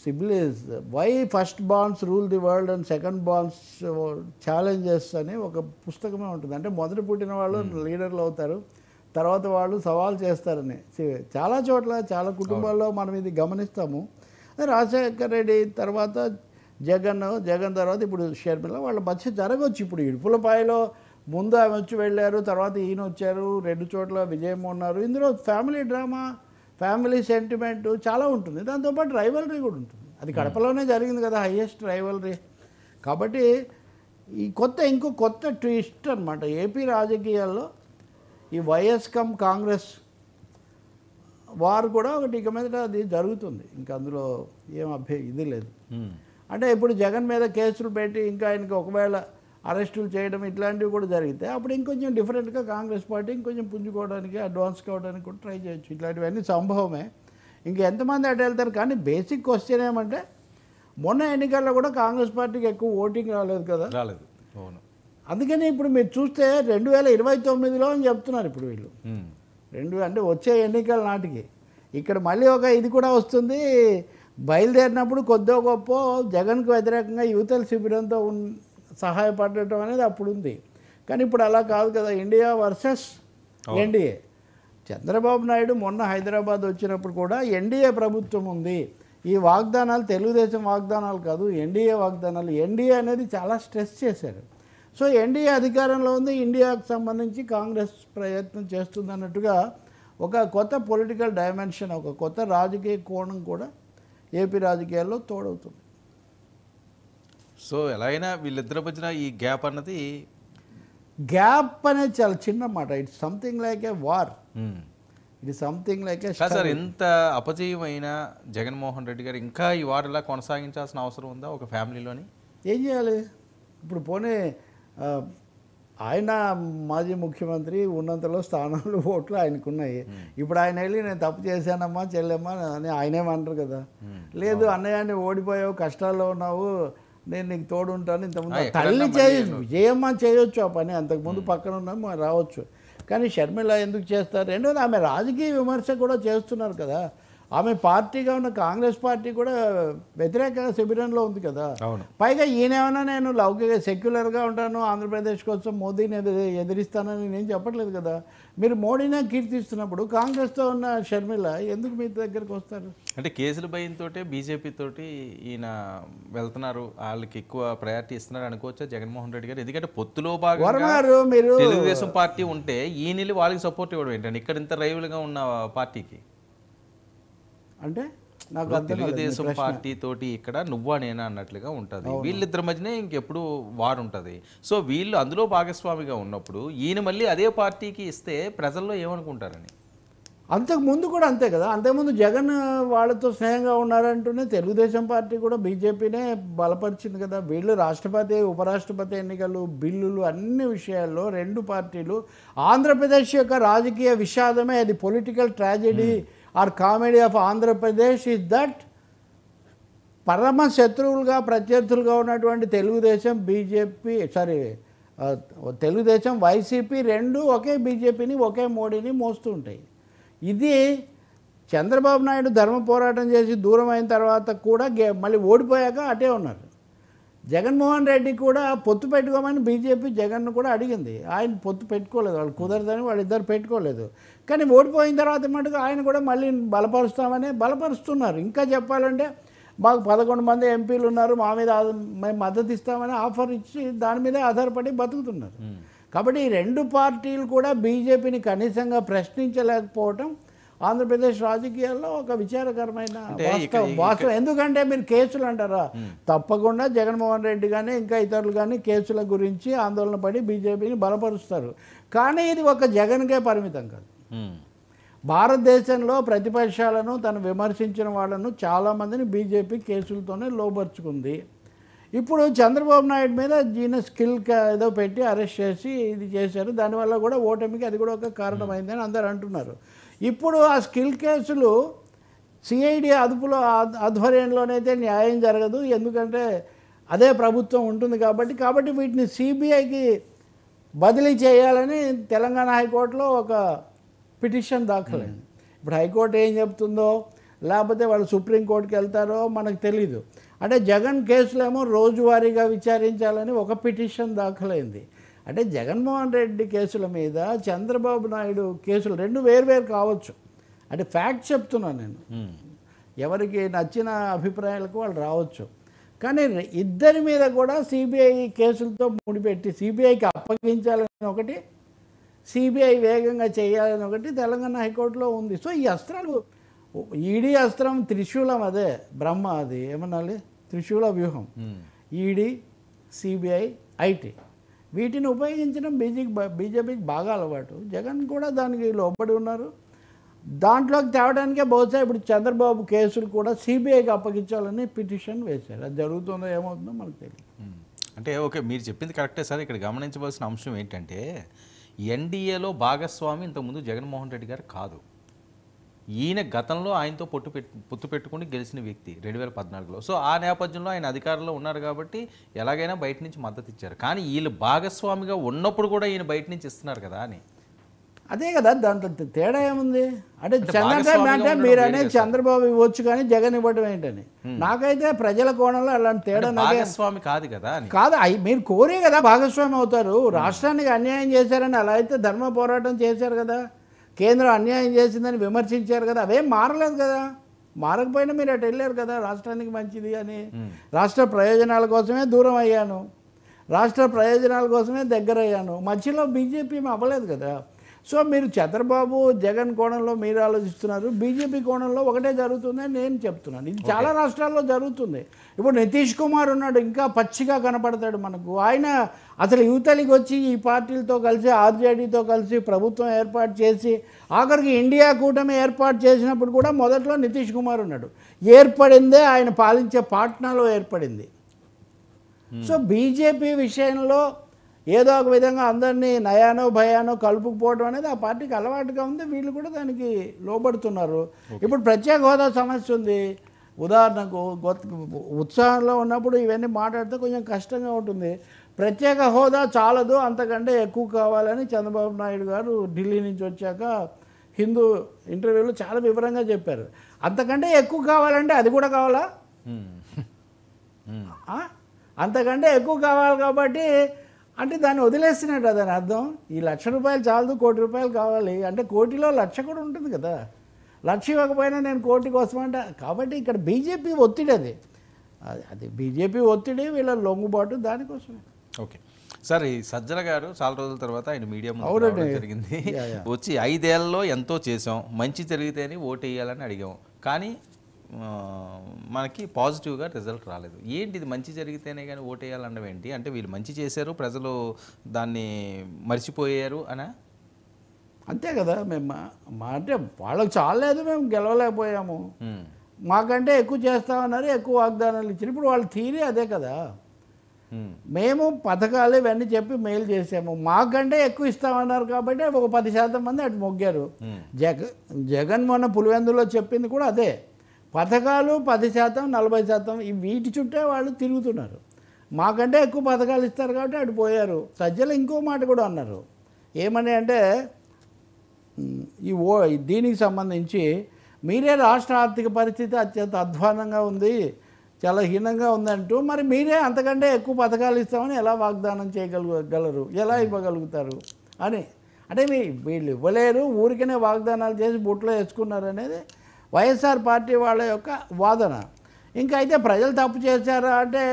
siblings why first bonds rule the world and second bonds challenges అని ఒక పుస్తకమే ఉంటుంది. అంటే మొదట పుట్టిన వాళ్ళు లీడర్లు అవుతారు, తర్వాత వాళ్ళు సవాల్ చేస్తారని చాలా చోట్ల చాలా కుటుంబాల్లో మనం ఇది గమనిస్తాము. రాజశేఖర్ రెడ్డి తర్వాత జగన్ తర్వాత ఇప్పుడు షర్మిల వాళ్ళ మధ్య జరగవచ్చు. ఇప్పుడు ఇడుపులపాయలో ముందు ఆమె వచ్చి వెళ్ళారు, తర్వాత ఈయన వచ్చారు, 2 చోట్ల విజయం ఉన్నారు. ఇందులో ఫ్యామిలీ డ్రామా, ఫ్యామిలీ సెంటిమెంట్ చాలా ఉంటుంది. దాంతోపాటు రైవలరీ కూడా ఉంటుంది. అది కడపలోనే జరిగింది కదా హైయెస్ట్ రైవలరీ. కాబట్టి ఇంకో కొత్త ట్విస్ట్ అనమాట ఏపీ రాజకీయాల్లో. ఈ వైఎస్ కమ్ కాంగ్రెస్ వారు కూడా ఒకటి ఇక మీదట అది జరుగుతుంది. ఇంకా అందులో ఏం ఇది లేదు. అంటే ఇప్పుడు జగన్ మీద కేసులు పెట్టి ఇంకా ఆయనకి ఒకవేళ అరెస్టులు చేయడం ఇట్లాంటివి కూడా జరిగితే అప్పుడు ఇంకొంచెం డిఫరెంట్గా కాంగ్రెస్ పార్టీ ఇంకొంచెం పుంజుకోవడానికి అడ్వాన్స్ కావడానికి కూడా ట్రై చేయొచ్చు. ఇట్లాంటివన్నీ సంభవమే. ఎంతమంది అటు వెళ్తారు. కానీ బేసిక్ క్వశ్చన్ ఏమంటే మొన్న ఎన్నికల్లో కూడా కాంగ్రెస్ పార్టీకి ఎక్కువ ఓటింగ్ రాలేదు కదా. అందుకని ఇప్పుడు మీరు చూస్తే 2029లో అని చెప్తున్నారు ఇప్పుడు వీళ్ళు. అంటే వచ్చే ఎన్నికల నాటికి ఇక్కడ మళ్ళీ ఒక ఇది కూడా వస్తుంది. బయలుదేరినప్పుడు కొద్దో గొప్ప జగన్కు వ్యతిరేకంగా యువతల శిబిరంతో సహాయపడటం అనేది అప్పుడు ఉంది. కానీ ఇప్పుడు అలా కాదు కదా. India versus NDA. Chandrababu Naidu మొన్న హైదరాబాద్ వచ్చినప్పుడు కూడా ఎన్డీఏ ప్రభుత్వం ఉంది, ఈ వాగ్దానాలు తెలుగుదేశం వాగ్దానాలు కాదు, ఎన్డీఏ వాగ్దానాలు. ఎన్డీఏ అనేది చాలా స్ట్రెస్ చేశారు. సో ఎన్డీఏ అధికారంలో ఉంది, ఇండియాకు సంబంధించి కాంగ్రెస్ ప్రయత్నం చేస్తుంది అన్నట్టుగా ఒక కొత్త పొలిటికల్ డైమెన్షన్, ఒక కొత్త రాజకీయ కోణం కూడా ఏపీ రాజకీయాల్లో తోడవుతుంది. సో ఎలా అయినా వీళ్ళిద్దరి మధ్యన ఈ గ్యాప్ అన్నది చాలా చిన్న మాట. It's something like a war. It is something like A sir. ఎంత అపజయమైన జగన్మోహన్ రెడ్డి గారు ఇంకా ఈ వార్ ఇలా కొనసాగించాల్సిన అవసరం ఉందా ఒక ఫ్యామిలీలోని? ఏం చేయాలి ఇప్పుడు? పోనీ ఆయన మాజీ ముఖ్యమంత్రి ఉన్నంతలో స్థానాలు ఓట్లు ఆయనకున్నాయి. ఇప్పుడు ఆయన వెళ్ళి నేను తప్పు చేశానమ్మా చెల్లెమ్మా అని ఆయనేమంటారు కదా. లేదు అన్నయ్యని ఓడిపోయావు, కష్టాల్లో ఉన్నావు, నేను నీకు తోడు ఉంటాను, ఇంతకుముందు తల్లి చేయమ్మా చేయొచ్చు ఆ పని, అంతకుముందు పక్కన ఉన్నాము రావచ్చు. కానీ షర్మిల ఎందుకు చేస్తారు? రెండోది ఆమె రాజకీయ విమర్శ కూడా చేస్తున్నారు కదా. ఆమె పార్టీగా ఉన్న కాంగ్రెస్ పార్టీ కూడా వ్యతిరేక శిబిరంలో ఉంది కదా. పైగా ఈయనేమన్నా నేను లౌకిక సెక్యులర్గా ఉంటాను, ఆంధ్రప్రదేశ్ కోసం మోదీని ఎదిరిస్తానని నేను చెప్పట్లేదు కదా. మీరు మోడీనే కీర్తిస్తున్నప్పుడు కాంగ్రెస్తో ఉన్న షర్మిల ఎందుకు మీ దగ్గరికి వస్తారు? అంటే కేసుల భయంతో బీజేపీ తోటి ఈయన వెళ్తున్నారు, వాళ్ళకి ఎక్కువ ప్రయారిటీ ఇస్తున్నారు అనుకోవచ్చా జగన్మోహన్ రెడ్డి గారు? ఎందుకంటే పొత్తులో భాగంగా మీరు తెలుగుదేశం పార్టీ ఉంటే ఈయన వాళ్ళకి సపోర్ట్ ఇవ్వడం ఏంటంటే ఇక్కడ ఇంత రైవల్గా ఉన్న పార్టీకి అంటే నాకు తెలుగుదేశం పార్టీ తోటి ఇక్కడ నువ్వా నేనా అన్నట్లుగా ఉంటుంది. వీళ్ళిద్దరి మధ్యనే ఇంకెప్పుడు వారు ఉంటుంది. సో వీళ్ళు అందులో భాగస్వామిగా ఉన్నప్పుడు ఈయన మళ్ళీ అదే పార్టీకి ఇస్తే ప్రజల్లో ఏమనుకుంటారని. అంతకు ముందు కూడా అంతే కదా. అంతకుముందు జగన్ వాళ్ళతో స్నేహంగా ఉన్నారంటూనే తెలుగుదేశం పార్టీ కూడా బీజేపీనే బలపరిచింది కదా. వీళ్ళు రాష్ట్రపతి ఉపరాష్ట్రపతి ఎన్నికలు బిల్లులు అన్ని విషయాల్లో రెండు పార్టీలు ఆంధ్రప్రదేశ్ యొక్క రాజకీయ విషాదమే అది. Political tragedy or comedy of Andhra Pradesh is that పరమ శత్రువులుగా ప్రత్యర్థులుగా ఉన్నటువంటి తెలుగుదేశం బీజేపీ తెలుగుదేశం వైసీపీ రెండు ఒకే బీజేపీని ఒకే మోడీని మోస్తూ ఉంటాయి. ఇది చంద్రబాబు నాయుడు ధర్మ పోరాటం చేసి దూరం అయిన తర్వాత కూడా మళ్ళీ ఓడిపోయాక అటే ఉన్నారు. జగన్మోహన్ రెడ్డి కూడా పొత్తు పెట్టుకోమని బీజేపీ జగన్ను కూడా అడిగింది, ఆయన పొత్తు పెట్టుకోలేదు, వాళ్ళు కుదరదని వాళ్ళిద్దరు పెట్టుకోలేదు. కానీ ఓడిపోయిన తర్వాత మటుకు ఆయన కూడా మళ్ళీ బలపరుస్తామని బలపరుస్తున్నారు. ఇంకా చెప్పాలంటే మాకు 11 మంది ఎంపీలు ఉన్నారు, మా మీద మేము మద్దతు ఇస్తామని ఆఫర్ ఇచ్చి దాని మీదే ఆధారపడి బతుకుతున్నారు. కాబట్టి ఈ రెండు పార్టీలు కూడా బీజేపీని కనీసంగా ప్రశ్నించలేకపోవటం ఆంధ్రప్రదేశ్ రాజకీయాల్లో ఒక విచారకరమైన వాస్తవం. ఎందుకంటే మీరు కేసులు అంటారా, తప్పకుండా జగన్మోహన్ రెడ్డి కానీ ఇంకా ఇతరులు కానీ కేసుల గురించి ఆందోళన పడి బీజేపీని బలపరుస్తారు. కానీ ఇది ఒక జగన్కే పరిమితం కాదు. భారతదేశంలో ప్రతిపక్షాలను తను విమర్శించిన వాళ్ళను చాలామందిని బీజేపీ కేసులతోనే లోబర్చుకుంది. ఇప్పుడు చంద్రబాబు నాయుడు మీద ఈయన స్కిల్ ఏదో పెట్టి అరెస్ట్ చేసి ఇది చేశారు, దానివల్ల కూడా ఓటమికి అది కూడా ఒక కారణమైందని అందరూ అంటున్నారు. ఇప్పుడు ఆ స్కిల్ కేసులు సిఐడి అదుపులో ఆధ్వర్యంలోనైతే న్యాయం జరగదు, ఎందుకంటే అదే ప్రభుత్వం ఉంటుంది కాబట్టి వీటిని సిబిఐకి బదిలీ చేయాలని తెలంగాణ హైకోర్టులో ఒక పిటిషన్ దాఖలైంది. ఇప్పుడు హైకోర్టు ఏం చెప్తుందో లేకపోతే వాళ్ళు సుప్రీంకోర్టుకి వెళ్తారో మనకు తెలీదు. అంటే జగన్ కేసులేమో రోజువారీగా విచారించాలని ఒక పిటిషన్ దాఖలైంది. అంటే జగన్మోహన్ రెడ్డి కేసుల మీద చంద్రబాబు నాయుడు కేసులు రెండు వేర్వేరు కావచ్చు. అంటే ఫ్యాక్ట్ చెప్తున్నాను నేను, ఎవరికి నచ్చిన అభిప్రాయాలకు వాళ్ళు రావచ్చు. కానీ ఇద్దరి మీద కూడా సిబిఐ కేసులతో ముడిపెట్టి సిబిఐకి అప్పగించాలని ఒకటి, సిబిఐ వేగంగా చేయాలని ఒకటి తెలంగాణ హైకోర్టులో ఉంది. సో ఈ అస్త్రాలు, ఈడీ అస్త్రం త్రిశూలం, అదే బ్రహ్మ, అది ఏమనాలి త్రిశూల వ్యూహం, ఈడీ సిబిఐ ఐటీ, వీటిని ఉపయోగించడం బీజేపీకి బాగా అలవాటు. జగన్ కూడా దానికి లోబడి ఉన్నారు. దాంట్లోకి తేవడానికే బహుశా ఇప్పుడు చంద్రబాబు కేసులు కూడా సిబిఐకి అప్పగించాలని పిటిషన్ వేశారు. అది జరుగుతుందో ఏమవుతుందో మనకు తెలియదు. అంటే ఓకే, మీరు చెప్పింది కరెక్టే సార్. ఇక్కడ గమనించవలసిన అంశం ఏంటంటే ఎన్డీఏలో భాగస్వామి ఇంతకుముందు జగన్మోహన్ రెడ్డి గారు కాదు. ఈయన గతంలో ఆయనతో పొత్తు పెట్టుకుని గెలిచిన వ్యక్తి 2014లో. సో ఆ నేపథ్యంలో ఆయన అధికారంలో ఉన్నారు కాబట్టి ఎలాగైనా బయట నుంచి మద్దతు ఇచ్చారు. కానీ వీళ్ళు భాగస్వామిగా ఉన్నప్పుడు కూడా ఈయన బయట నుంచి ఇస్తున్నారు కదా అని. అదే కదా, దాంట్లో తేడా ఏముంది? అంటే చంద్రబాబు మీరు అనేది చంద్రబాబు ఇవ్వచ్చు కానీ జగన్ ఇవ్వడం ఏంటని నాకైతే ప్రజల కోణంలో అలాంటి తేడా. భాగస్వామి కాదు కదా, కాదు మీరు కోరే కదా భాగస్వామి అవుతారు. రాష్ట్రానికి అన్యాయం చేశారని అలా అయితే ధర్మ పోరాటం చేశారు కదా, కేంద్రం అన్యాయం చేసిందని విమర్శించారు కదా, అవేం మారలేదు కదా. మారకపోయినా మీరు అటు వెళ్ళారు కదా, రాష్ట్రానికి మంచిది అని. రాష్ట్ర ప్రయోజనాల కోసమే దూరం అయ్యాను, రాష్ట్ర ప్రయోజనాల కోసమే దగ్గర అయ్యాను, మధ్యలో బీజేపీ అవ్వలేదు కదా. సో మీరు చంద్రబాబు జగన్ కోణంలో మీరు ఆలోచిస్తున్నారు, బీజేపీ కోణంలో ఒకటే జరుగుతుందని నేను చెప్తున్నాను. ఇది చాలా రాష్ట్రాల్లో జరుగుతుంది. ఇప్పుడు నితీష్ కుమార్ ఉన్నాడు, ఇంకా పచ్చిగా కనపడతాడు మనకు. ఆయన అసలు యువతలికి వచ్చి ఈ పార్టీలతో కలిసి ఆర్జేడీతో కలిసి ప్రభుత్వం ఏర్పాటు చేసి ఆఖరికి ఇండియా కూటమి ఏర్పాటు చేసినప్పుడు కూడా మొదట్లో నితీష్ కుమార్ ఉన్నాడు. ఏర్పడిందే ఆయన పాలించే పాట్నాలో ఏర్పడింది. సో బీజేపీ విషయంలో ఏదో ఒక విధంగా అందరినీ నయానో భయానో కలుపుకుపోవడం అనేది ఆ పార్టీకి అలవాటుగా ఉంది. వీళ్ళు కూడా దానికి లోబడుతున్నారు. ఇప్పుడు ప్రత్యేక హోదా సమస్య ఉంది. ఉదాహరణకు ఉత్సాహంలో ఉన్నప్పుడు ఇవన్నీ మాట్లాడితే కొంచెం కష్టంగా ఉంటుంది. ప్రత్యేక హోదా చాలదు, అంతకంటే ఎక్కువ కావాలని చంద్రబాబు నాయుడు గారు ఢిల్లీ నుంచి వచ్చాక హిందూ ఇంటర్వ్యూలో చాలా వివరంగా చెప్పారు. అంతకంటే ఎక్కువ కావాలంటే అది కూడా కావాలా? అంతకంటే ఎక్కువ కావాలి కాబట్టి అంటే దాన్ని వదిలేస్తున్నట్టు దాని అర్థం. ఈ ₹1,00,000 చాలదు, ₹1,00,00,000 కావాలి అంటే కోటిలో 1,00,000 కూడా ఉంటుంది కదా. 1,00,000 ఇవ్వకపోయినా నేను కోటి కోసం అంటే, కాబట్టి ఇక్కడ బీజేపీ ఒత్తిడి అది బీజేపీ ఒత్తిడి, వీళ్ళ లొంగుబాటు దానికోసమే. ఓకే సార్, ఈ సజ్జల గారు చాలా రోజుల తర్వాత ఆయన మీడియా ముందు రావడం జరిగింది. వచ్చి 5 ఏళ్లలో ఎంతో చేసాం, మంచి జరిగితేనే ఓటు వేయాలని అడిగాం, కానీ మనకి పాజిటివ్గా రిజల్ట్ రాలేదు. ఏంటి ఇది మంచి జరిగితేనే కానీ ఓటు వేయాలనడం ఏంటి? అంటే వీళ్ళు మంచి చేశారు, ప్రజలు దాన్ని మర్చిపోయారు అనా? అంతే కదా. మేము అంటే వాళ్ళకి చాలేదు, మేము గెలవలేకపోయాము, మాకంటే ఎక్కువ చేస్తామన్నారు, ఎక్కువ వాగ్దానాలు ఇచ్చారు. ఇప్పుడు వాళ్ళ థీరీ అదే కదా. మేము పథకాలు ఇవన్నీ చెప్పి మెయిల్ చేసాము, మాకంటే ఎక్కువ ఇస్తామన్నారు కాబట్టి ఒక 10% మంది అటు మొగ్గారు. జగన్ మొన్న పులివెందులో చెప్పింది కూడా అదే. పథకాలు 10%, 40% వీటి చుట్టే వాళ్ళు తిరుగుతున్నారు. మాకంటే ఎక్కువ పథకాలు ఇస్తారు కాబట్టి అటు పోయారు. సజ్జలు ఇంకో మాట కూడా అన్నారు. ఏమని అంటే దీనికి సంబంధించి మీరే రాష్ట్ర ఆర్థిక పరిస్థితి అత్యంత అధ్వానంగా ఉంది, చాలా హీనంగా ఉందంటూ, మరి మీరే అంతకంటే ఎక్కువ పథకాలు ఇస్తామని ఎలా వాగ్దానం చేయగలరు, ఎలా ఇవ్వగలుగుతారు అని. అంటే వీళ్ళు ఇవ్వలేరు, ఊరికనే వాగ్దానాలు చేసి బుట్లో వేసుకున్నారు అనేది వైఎస్ఆర్ పార్టీ వాళ్ళ యొక్క వాదన. ఇంకా అయితే ప్రజలు తప్పు చేశారా అంటే,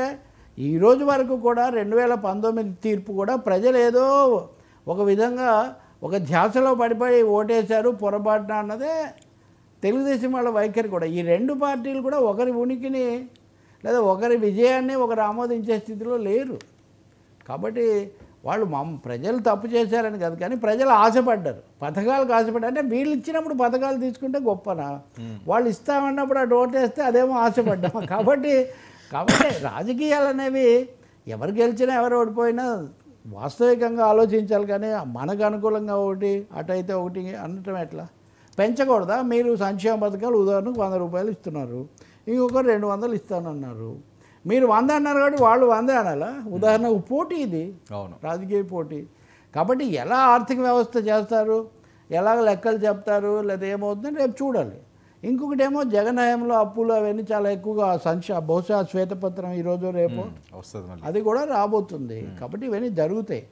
ఈరోజు వరకు కూడా 2019 తీర్పు కూడా ప్రజలు ఏదో ఒక విధంగా ఒక ధ్యాసలో పడిపోయి ఓటేశారు పొరపాటున అన్నదే తెలుగుదేశం వాళ్ళ వైఖరి కూడా. ఈ రెండు పార్టీలు కూడా ఒకరి ఉనికిని లేదా ఒకరి విజయాన్ని ఒకరు ఆమోదించే స్థితిలో లేరు. కాబట్టి వాళ్ళు ప్రజలు తప్పు చేశారని కాదు, కానీ ప్రజలు ఆశపడ్డారు, పథకాలకు ఆశపడ్డారు. అంటే వీళ్ళు ఇచ్చినప్పుడు పథకాలు తీసుకుంటే గొప్పనా, వాళ్ళు ఇస్తామన్నప్పుడు అటు ఓటేస్తే అదేమో ఆశపడ్డాం. కాబట్టి రాజకీయాలు అనేవి ఎవరు గెలిచినా ఎవరు ఓడిపోయినా వాస్తవికంగా ఆలోచించాలి, కానీ మనకు అనుకూలంగా ఒకటి అటైతే ఒకటి అనటం ఎట్లా? పెంచకూడదా? మీరు సంక్షేమ పథకాలు ఉదాహరణకు ₹100 ఇస్తున్నారు, ఇంకొకరు 200 ఇస్తానన్నారు, మీరు 100 అన్నారు కాబట్టి వాళ్ళు 100 అనాలా? ఉదాహరణకు పోటీ, ఇది రాజకీయ పోటీ. కాబట్టి ఎలా ఆర్థిక వ్యవస్థ చేస్తారు, ఎలాగ లెక్కలు చెప్తారు, లేదా ఏమవుతుందని రేపు చూడాలి. ఇంకొకటి ఏమో జగన్ హయాంలో అప్పులు అవన్నీ చాలా ఎక్కువగా బహుశా శ్వేతపత్రం ఈరోజు రేపు వస్తుంది, అది కూడా రాబోతుంది. కాబట్టి ఇవన్నీ జరుగుతాయి.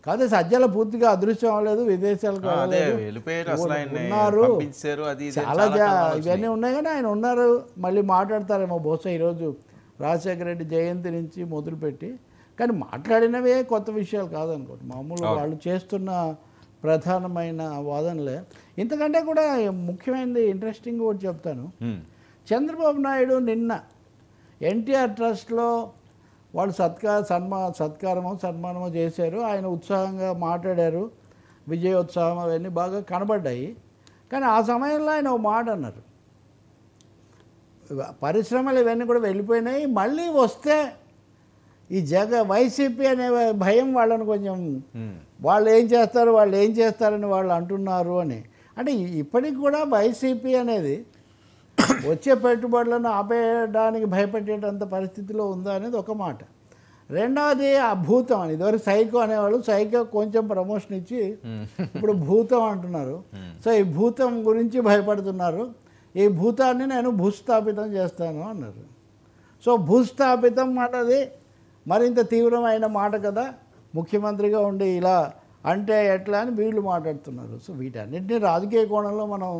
కాదు సజ్జల పూర్తిగా అదృశ్యం అవ్వలేదు, విదేశాలకు ఉన్నారు, చాలా ఇవన్నీ ఉన్నాయి, కానీ ఆయన ఉన్నారు. మళ్ళీ మాట్లాడతారేమో బహుశా ఈరోజు రాజశేఖర రెడ్డి జయంతి నుంచి మొదలుపెట్టి. కానీ మాట్లాడినవే కొత్త విషయాలు కాదనుకోండి, మామూలుగా వాళ్ళు చేస్తున్న ప్రధానమైన వాదనలే. ఇంతకంటే కూడా ముఖ్యమైనది ఇంట్రెస్టింగ్ కూడా చెప్తాను. చంద్రబాబు నాయుడు నిన్న ఎన్టీఆర్ ట్రస్ట్లో వాళ్ళు సన్మానమో చేశారు. ఆయన ఉత్సాహంగా మాట్లాడారు, విజయోత్సాహం అవన్నీ బాగా కనబడ్డాయి. కానీ ఆ సమయంలో ఆయన ఒక మాట అన్నారు, పరిశ్రమలు ఇవన్నీ కూడా వెళ్ళిపోయినాయి, మళ్ళీ వస్తే ఈ వైసీపీ అనే భయం వాళ్ళని కొంచెం, వాళ్ళు ఏం చేస్తారని వాళ్ళు అంటున్నారు అని. అంటే ఇప్పటికి కూడా వైసీపీ అనేది వచ్చే పెట్టుబడులను ఆపేయడానికి భయపెట్టేటంత పరిస్థితిలో ఉందా అనేది ఒక మాట. రెండవది ఆ భూతం అని, ఇదివరకు సైకో అనేవాళ్ళు, సైకో కొంచెం ప్రమోషన్ ఇచ్చి ఇప్పుడు భూతం అంటున్నారు. సో ఈ భూతం గురించి భయపడుతున్నారు. ఈ భూతాన్ని నేను భూస్థాపితం చేస్తాను అన్నారు. సో భూస్థాపితం అన్నది మరింత తీవ్రమైన మాట కదా, ముఖ్యమంత్రిగా ఉండి ఇలా అంటే ఎట్లా అని వీళ్ళు మాట్లాడుతున్నారు. సో వీటన్నిటిని రాజకీయ కోణంలో మనం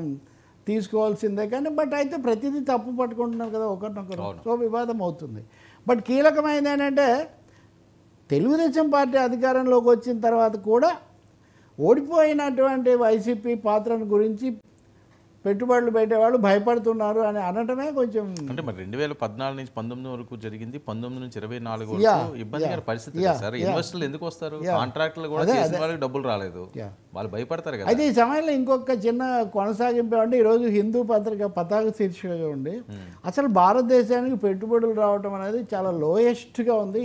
తీసుకోవాల్సిందే, కానీ అయితే ప్రతిదీ తప్పు పట్టుకుంటున్నారు కదా ఒకరినొకరు, సో వివాదం అవుతుంది. బట్ కీలకమైనది ఏంటంటే తెలుగుదేశం పార్టీ అధికారంలోకి వచ్చిన తర్వాత కూడా ఓడిపోయినటువంటి వైసీపీ పాత్రను గురించి పెట్టుబడులు పెట్టేవాళ్ళు భయపడుతున్నారు అని అనటమే కొంచెం. అంటే మరి 2014 నుంచి 19 వరకు జరిగింది, 19 నుంచి 24 వరకు ఇబ్బందికర పరిస్థితి సార్. ఇన్వెస్టర్లు ఎందుకు వస్తారు? కాంట్రాక్టులు కూడా చేసిన వాళ్ళకి డబ్బులు రాలేదు, వాళ్ళు భయపడతారు కదా. అయితే ఈ సమయంలో ఇంకొక చిన్న కొనసాగింపు అంటే ఈరోజు హిందూ పత్రిక పతాక శీర్షికగా ఉండి అసలు భారతదేశానికి పెట్టుబడులు రావడం అనేది చాలా లోయెస్ట్గా ఉంది.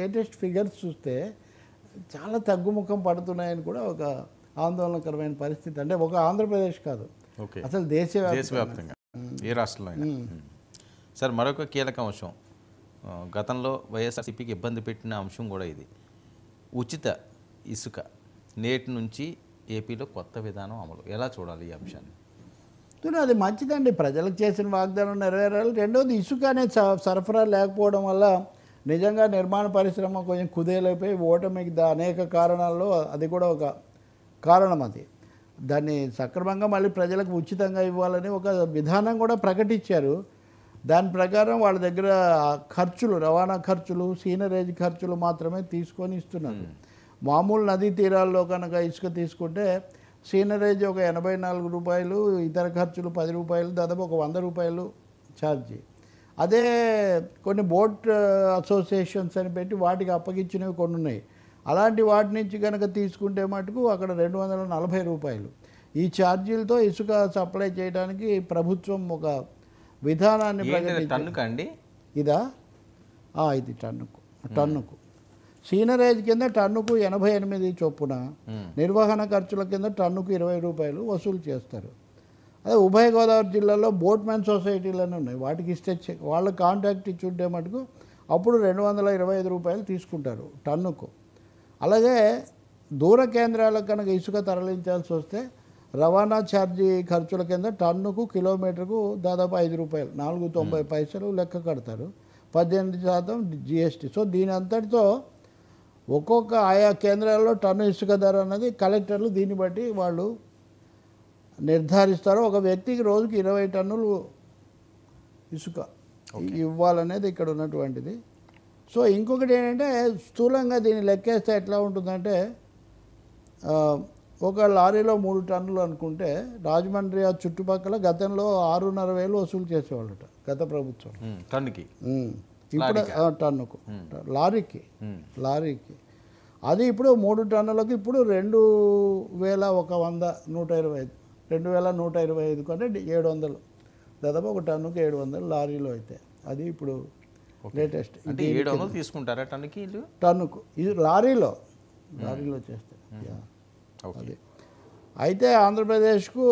లేటెస్ట్ ఫిగర్స్ చూస్తే చాలా తగ్గుముఖం పడుతున్నాయని కూడా ఒక ఆందోళనకరమైన పరిస్థితి. అంటే ఒక ఆంధ్రప్రదేశ్ కాదు, ఓకే, అసలు దేశవ్యాప్తంగా ఏ రాష్ట్రంలో అయినా. సార్ మరొక కీలక అంశం, గతంలో వైఎస్ఆర్సీపీకి ఇబ్బంది పెట్టిన అంశం కూడా ఇది, ఉచిత ఇసుక. నేటి నుంచి ఏపీలో కొత్త విధానం అమలు, ఎలా చూడాలి ఈ అంశాన్ని? అది మంచిదండి, ప్రజలకు చేసిన వాగ్దానం నెరవేరాలి. రెండోది ఇసుక అనేది సరఫరా లేకపోవడం వల్ల నిజంగా నిర్మాణ పరిశ్రమ కొంచెం కుదేలైపోయి ఓటమికి అనేక కారణాల్లో అది కూడా ఒక కారణం. అది దాన్ని సక్రమంగా మళ్ళీ ప్రజలకు ఉచితంగా ఇవ్వాలని ఒక విధానం కూడా ప్రకటించారు. దాని ప్రకారం వాళ్ళ దగ్గర ఖర్చులు, రవాణా ఖర్చులు, సీనరేజ్ ఖర్చులు మాత్రమే తీసుకొని ఇస్తున్నారు. మామూలు నదీ తీరాల్లో కనుక ఇసుక తీసుకుంటే సీనరేజ్ ఒక 84 రూపాయలు, ఇతర ఖర్చులు 10 రూపాయలు, దాదాపు ఒక 100 రూపాయలు ఛార్జీ. అదే కొన్ని బోట్ అసోసియేషన్స్ అని పెట్టి వాటికి అప్పగించినవి కొన్ని ఉన్నాయి. అలాంటి వాటి నుంచి కనుక తీసుకుంటే మటుకు అక్కడ 240 రూపాయలు. ఈ ఛార్జీలతో ఇసుక సప్లై చేయడానికి ప్రభుత్వం ఒక విధానాన్ని ప్రకటించింది. ఇదా ఇది టన్నుకు సీనరేజ్ కింద టన్నుకు 88 చొప్పున, నిర్వహణ ఖర్చుల కింద టన్నుకు 20 రూపాయలు వసూలు చేస్తారు. అదే ఉభయ గోదావరి జిల్లాలో బోట్మెన్ సొసైటీలు ఉన్నాయి, వాటికి ఇస్తే వాళ్ళ కాంటాక్ట్ ఇచ్చి ఉంటే మటుకు అప్పుడు 225 రూపాయలు తీసుకుంటారు టన్నుకు. అలాగే దూర కేంద్రాలకు కనుక ఇసుక తరలించాల్సి వస్తే రవాణా ఛార్జీ ఖర్చుల కింద టన్నుకు కిలోమీటర్కు దాదాపు 5 రూపాయలు, 4.90 పైసలు లెక్క కడతారు, 18% GST. సో దీని అంతటితో ఒక్కొక్క ఆయా కేంద్రాల్లో టన్ను ఇసుక ధర అన్నది కలెక్టర్లు దీన్ని బట్టి వాళ్ళు నిర్ధారిస్తారు. ఒక వ్యక్తికి రోజుకి 20 టన్నులు ఇసుక ఇవ్వాలనేది ఇక్కడ ఉన్నటువంటిది. సో ఇంకొకటి ఏంటంటే స్థూలంగా దీన్ని లెక్కేస్తే ఎట్లా ఉంటుందంటే ఒక లారీలో 3 టన్నులు అనుకుంటే రాజమండ్రి ఆ చుట్టుపక్కల గతంలో 6,500 వసూలు చేసేవాళ్ళట గత ప్రభుత్వం టన్నుకి. ఇప్పుడు టన్నుకు లారీకి అది ఇప్పుడు 3 టన్నులకు ఇప్పుడు 2,125 2,125 కంటే 700, దాదాపు ఒక టన్నుకు 700 లారీలో అయితే. అది ఇప్పుడు లేటెస్ట్. అంటే 700 తీసుకుంటారా టన్నుకి? టన్నుకు ఇది లారీలో చేస్తే అది. అయితే ఆంధ్రప్రదేశ్కు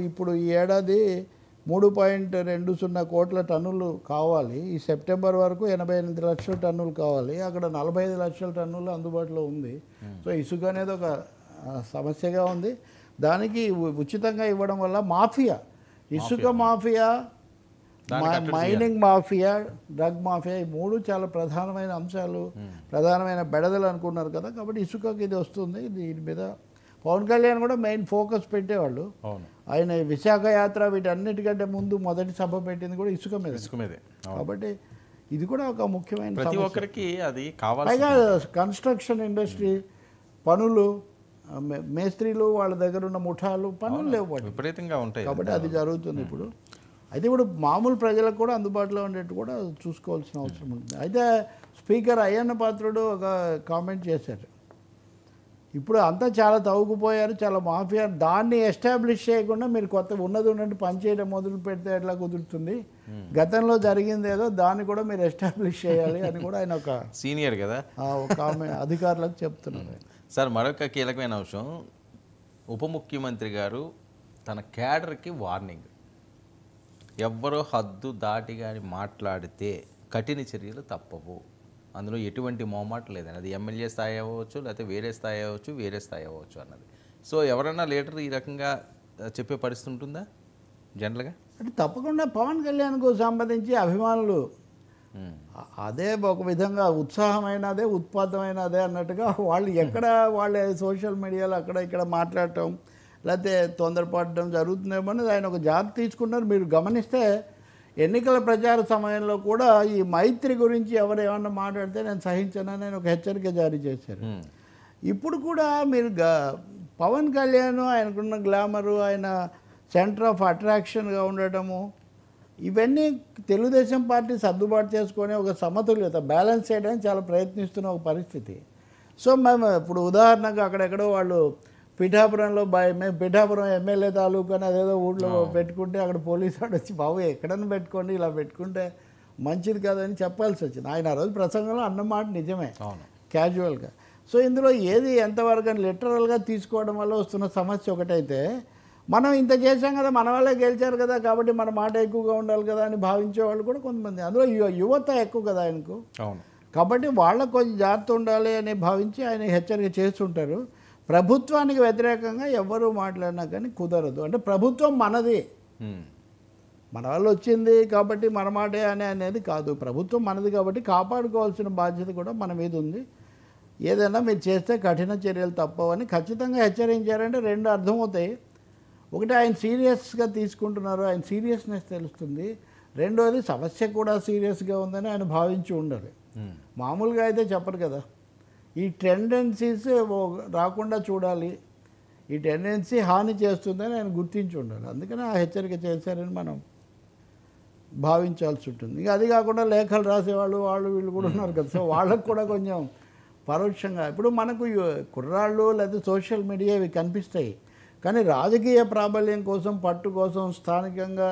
ఇప్పుడు ఈ ఏడాది 3.20 కోట్ల టన్నులు కావాలి. ఈ సెప్టెంబర్ వరకు 88 లక్షల టన్నులు కావాలి. అక్కడ 45 లక్షల టన్నులు అందుబాటులో ఉంది. సో ఇసుక అనేది ఒక సమస్యగా ఉంది. దానికి ఉచితంగా ఇవ్వడం వల్ల మాఫియా, ఇసుక mafia, mining mafia, drug mafia, ఈ 3 చాలా ప్రధానమైన అంశాలు, ప్రధానమైన బెడదలు అనుకున్నారు కదా. కాబట్టి ఇసుకకి ఇది వస్తుంది. దీని మీద పవన్ కళ్యాణ్ కూడా మెయిన్ ఫోకస్ పెట్టేవాళ్ళు. ఆయన విశాఖ యాత్ర వీటన్నిటికంటే ముందు మొదటి సభ పెట్టింది కూడా ఇసుక మీదే. కాబట్టి ఇది కూడా ఒక ముఖ్యమైన ప్రతి ఒక్కరికి అది కావాలి. పైగా కన్స్ట్రక్షన్ ఇండస్ట్రీ పనులు, మేస్త్రీలు వాళ్ళ దగ్గర ఉన్న ముఠాలు పనులు లేవు, విపరీతంగా ఉంటాయి. కాబట్టి అది జరుగుతుంది ఇప్పుడు. అయితే ఇప్పుడు మామూలు ప్రజలకు కూడా అందుబాటులో ఉండేట్టు కూడా చూసుకోవాల్సిన అవసరం ఉంటుంది. అయితే స్పీకర్ అయ్యన్న పాత్రుడు ఒక కామెంట్ చేశారు, ఇప్పుడు అంతా చాలా తవ్వుకుపోయారు, చాలా మాఫియా, దాన్ని ఎస్టాబ్లిష్ చేయకుండా మీరు కొత్త ఉన్నట్టు పనిచేయడం మొదలు పెడితే ఎట్లా కుదురుతుంది, గతంలో జరిగింది ఏదో దాన్ని కూడా మీరు ఎస్టాబ్లిష్ చేయాలి అని కూడా ఆయన ఒక సీనియర్ కదా ఒక అధికారులకు చెప్తున్నారు. సార్ మరొక కీలకమైన అంశం, ఉప ముఖ్యమంత్రి గారు తన క్యాడర్కి వార్నింగ్, ఎవ్వరో హద్దు దాటి కానీ మాట్లాడితే కఠిన చర్యలు తప్పవు, అందులో ఎటువంటి మొహమాట లేదని. అది ఎమ్మెల్యే స్థాయి అవ్వచ్చు, లేకపోతే వేరే స్థాయి అవ్వచ్చు అన్నది. సో ఎవరైనా లీడర్ ఈ రకంగా చెప్పే పరిస్థితి ఉంటుందా జనరల్గా? అంటే తప్పకుండా పవన్ కళ్యాణ్కు సంబంధించి అభిమానులు అదే ఒక విధంగా ఉత్సాహమైనదే ఉత్పాదమైనదే అన్నట్టుగా వాళ్ళు ఎక్కడ వాళ్ళ సోషల్ మీడియాలో అక్కడ ఇక్కడ మాట్లాడటం లేకపోతే తొందరపడడం జరుగుతుందేమో అనేది ఆయన ఒక జాగ్రత్త తీసుకున్నారు. మీరు గమనిస్తే ఎన్నికల ప్రచార సమయంలో కూడా ఈ మైత్రి గురించి ఎవరు ఏమన్నా మాట్లాడితే నేను సహించనని ఒక హెచ్చరిక జారీ చేశారు. ఇప్పుడు కూడా మీరు పవన్ కళ్యాణ్ ఆయనకున్న గ్లామరు, ఆయన సెంటర్ ఆఫ్ అట్రాక్షన్గా ఉండటము, ఇవన్నీ తెలుగుదేశం పార్టీ సర్దుబాటు చేసుకొని ఒక సమతుల్యత బ్యాలెన్స్ చేయడానికి చాలా ప్రయత్నిస్తున్న ఒక పరిస్థితి. సో మేము ఇప్పుడు ఉదాహరణకు అక్కడెక్కడో వాళ్ళు పిఠాపురంలో మేము పిఠాపురం ఎమ్మెల్యే తాలూకు అని అదేదో ఊళ్ళో పెట్టుకుంటే అక్కడ పోలీసు వాడు వచ్చి బాబు ఎక్కడన్నా పెట్టుకోండి, ఇలా పెట్టుకుంటే మంచిది కాదని చెప్పాల్సి వచ్చింది. ఆయన ఆ రోజు ప్రసంగంలో అన్నమాట నిజమే క్యాజువల్గా. సో ఇందులో ఏది ఎంతవరకు అని లిటరల్గా తీసుకోవడం వల్ల వస్తున్న సమస్య ఒకటైతే, మనం ఇంత చేశాం కదా, మన వాళ్ళే గెలిచారు కదా, కాబట్టి మన మాట ఎక్కువగా ఉండాలి కదా అని భావించే వాళ్ళు కూడా కొంతమంది, అందులో యువత ఎక్కువ కదా ఆయనకు. అవును. కాబట్టి వాళ్ళకు కొంచెం జాగ్రత్త ఉండాలి అని భావించి ఆయన హెచ్చరిక చేస్తుంటారు. ప్రభుత్వానికి వ్యతిరేకంగా ఎవరు మాట్లాడినా కానీ కుదరదు. అంటే ప్రభుత్వం మనది, మన వాళ్ళు వచ్చింది కాబట్టి మన మాటే అనేది కాదు. ప్రభుత్వం మనది కాబట్టి కాపాడుకోవాల్సిన బాధ్యత కూడా మన మీద ఉంది. ఏదైనా మీరు చేస్తే కఠిన చర్యలు తప్పవని ఖచ్చితంగా హెచ్చరించారంటే రెండు అర్థమవుతాయి. ఒకటి, ఆయన సీరియస్గా తీసుకుంటున్నారు, ఆయన సీరియస్నెస్ తెలుస్తుంది. రెండోది, సమస్య కూడా సీరియస్గా ఉందని ఆయన భావించి ఉండాలి. మామూలుగా అయితే చెప్పరు కదా. ఈ టెండెన్సీస్ రాకుండా చూడాలి, ఈ టెండెన్సీ హాని చేస్తుందని ఆయన గుర్తించి ఉండాలి. అందుకని ఆ హెచ్చరిక చేశారని మనం భావించాల్సి ఉంటుంది. ఇక అది కాకుండా లేఖలు రాసేవాళ్ళు వాళ్ళు వీళ్ళు కూడా ఉన్నారు కదా. సో వాళ్ళకు కూడా కొంచెం పరోక్షంగా, ఇప్పుడు మనకు కుర్రాళ్ళు లేదా సోషల్ మీడియా ఇవి కనిపిస్తాయి, కానీ రాజకీయ ప్రాబల్యం కోసం, పట్టు కోసం స్థానికంగా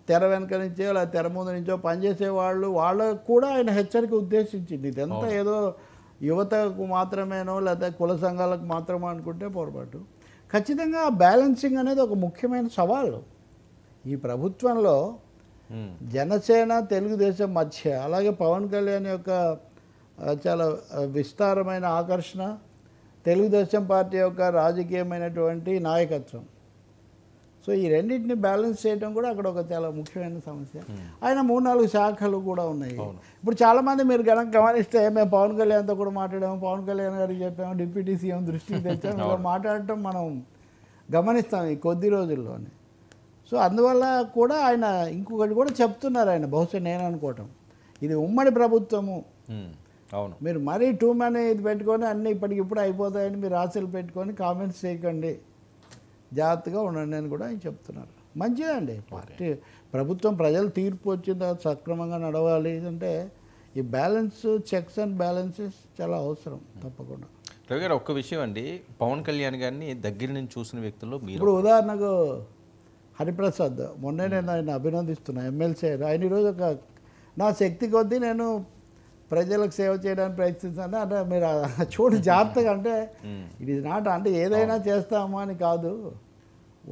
తెర వెనక నుంచో లేదా తెర ముందు నుంచో పనిచేసే వాళ్ళకు కూడా ఆయన హెచ్చరిక ఉద్దేశించింది. ఇదంతా ఏదో యువతకు మాత్రమేనో లేదా కుల సంఘాలకు మాత్రమే అనుకుంటే పొరపాటు. ఖచ్చితంగా బ్యాలెన్సింగ్ అనేది ఒక ముఖ్యమైన సవాలు ఈ ప్రభుత్వంలో. జనసేన తెలుగుదేశం మధ్య, అలాగే పవన్ కళ్యాణ్ యొక్క చాలా విస్తారమైన ఆకర్షణ, తెలుగుదేశం పార్టీ యొక్క రాజకీయమైనటువంటి నాయకత్వం. సో ఈ రెండింటిని బ్యాలెన్స్ చేయడం కూడా అక్కడ ఒక చాలా ముఖ్యమైన సమస్య. ఆయన 3-4 శాఖలు కూడా ఉన్నాయి. ఇప్పుడు చాలామంది మీరు కనుక గమనిస్తే, మేము పవన్ కళ్యాణ్తో కూడా మాట్లాడాము, పవన్ కళ్యాణ్ గారికి చెప్పాము, డిప్యూటీ సీఎం దృష్టికి తెచ్చాము, ఇలా మాట్లాడటం మనం గమనిస్తాం ఈ కొద్ది రోజుల్లోనే. సో అందువల్ల కూడా ఆయన ఇంకొకటి కూడా చెప్తున్నారు ఆయన, బహుశా నేను అనుకోవటం, ఇది ఉమ్మడి ప్రభుత్వము, అవును, మీరు మరీ టూ మనీ ఇది పెట్టుకొని అన్నీ ఇప్పటికిప్పుడు అయిపోతాయని మీరు ఆశలు పెట్టుకొని కామెంట్స్ చేయకండి, జాగ్రత్తగా ఉండండి అని కూడా ఆయన చెప్తున్నారు. మంచిదండి, పార్టీ ప్రభుత్వం ప్రజల తీర్పు వచ్చిన తర్వాత సక్రమంగా నడవాలి. అంటే ఈ బ్యాలెన్స్, చెక్స్ అండ్ బ్యాలెన్సెస్ చాలా అవసరం తప్పకుండా. రవి గారు, ఒక్క విషయం అండి, పవన్ కళ్యాణ్ గారిని దగ్గర నుంచి చూసిన వ్యక్తుల్లో మీరు, ఇప్పుడు ఉదాహరణకు హరిప్రసాద్, మొన్నే నేను ఆయన అభినందిస్తున్నా, ఎమ్మెల్సీ. ఆయన ఈరోజు ఒక నా శక్తి కొద్దీ నేను ప్రజలకు సేవ చేయడానికి ప్రయత్నిస్తాను అంటే, మీరు చూడు జాగ్రత్తగా, అంటే ఇట్ ఈజ్ నాట్ అంటే ఏదైనా చేస్తామా అని కాదు,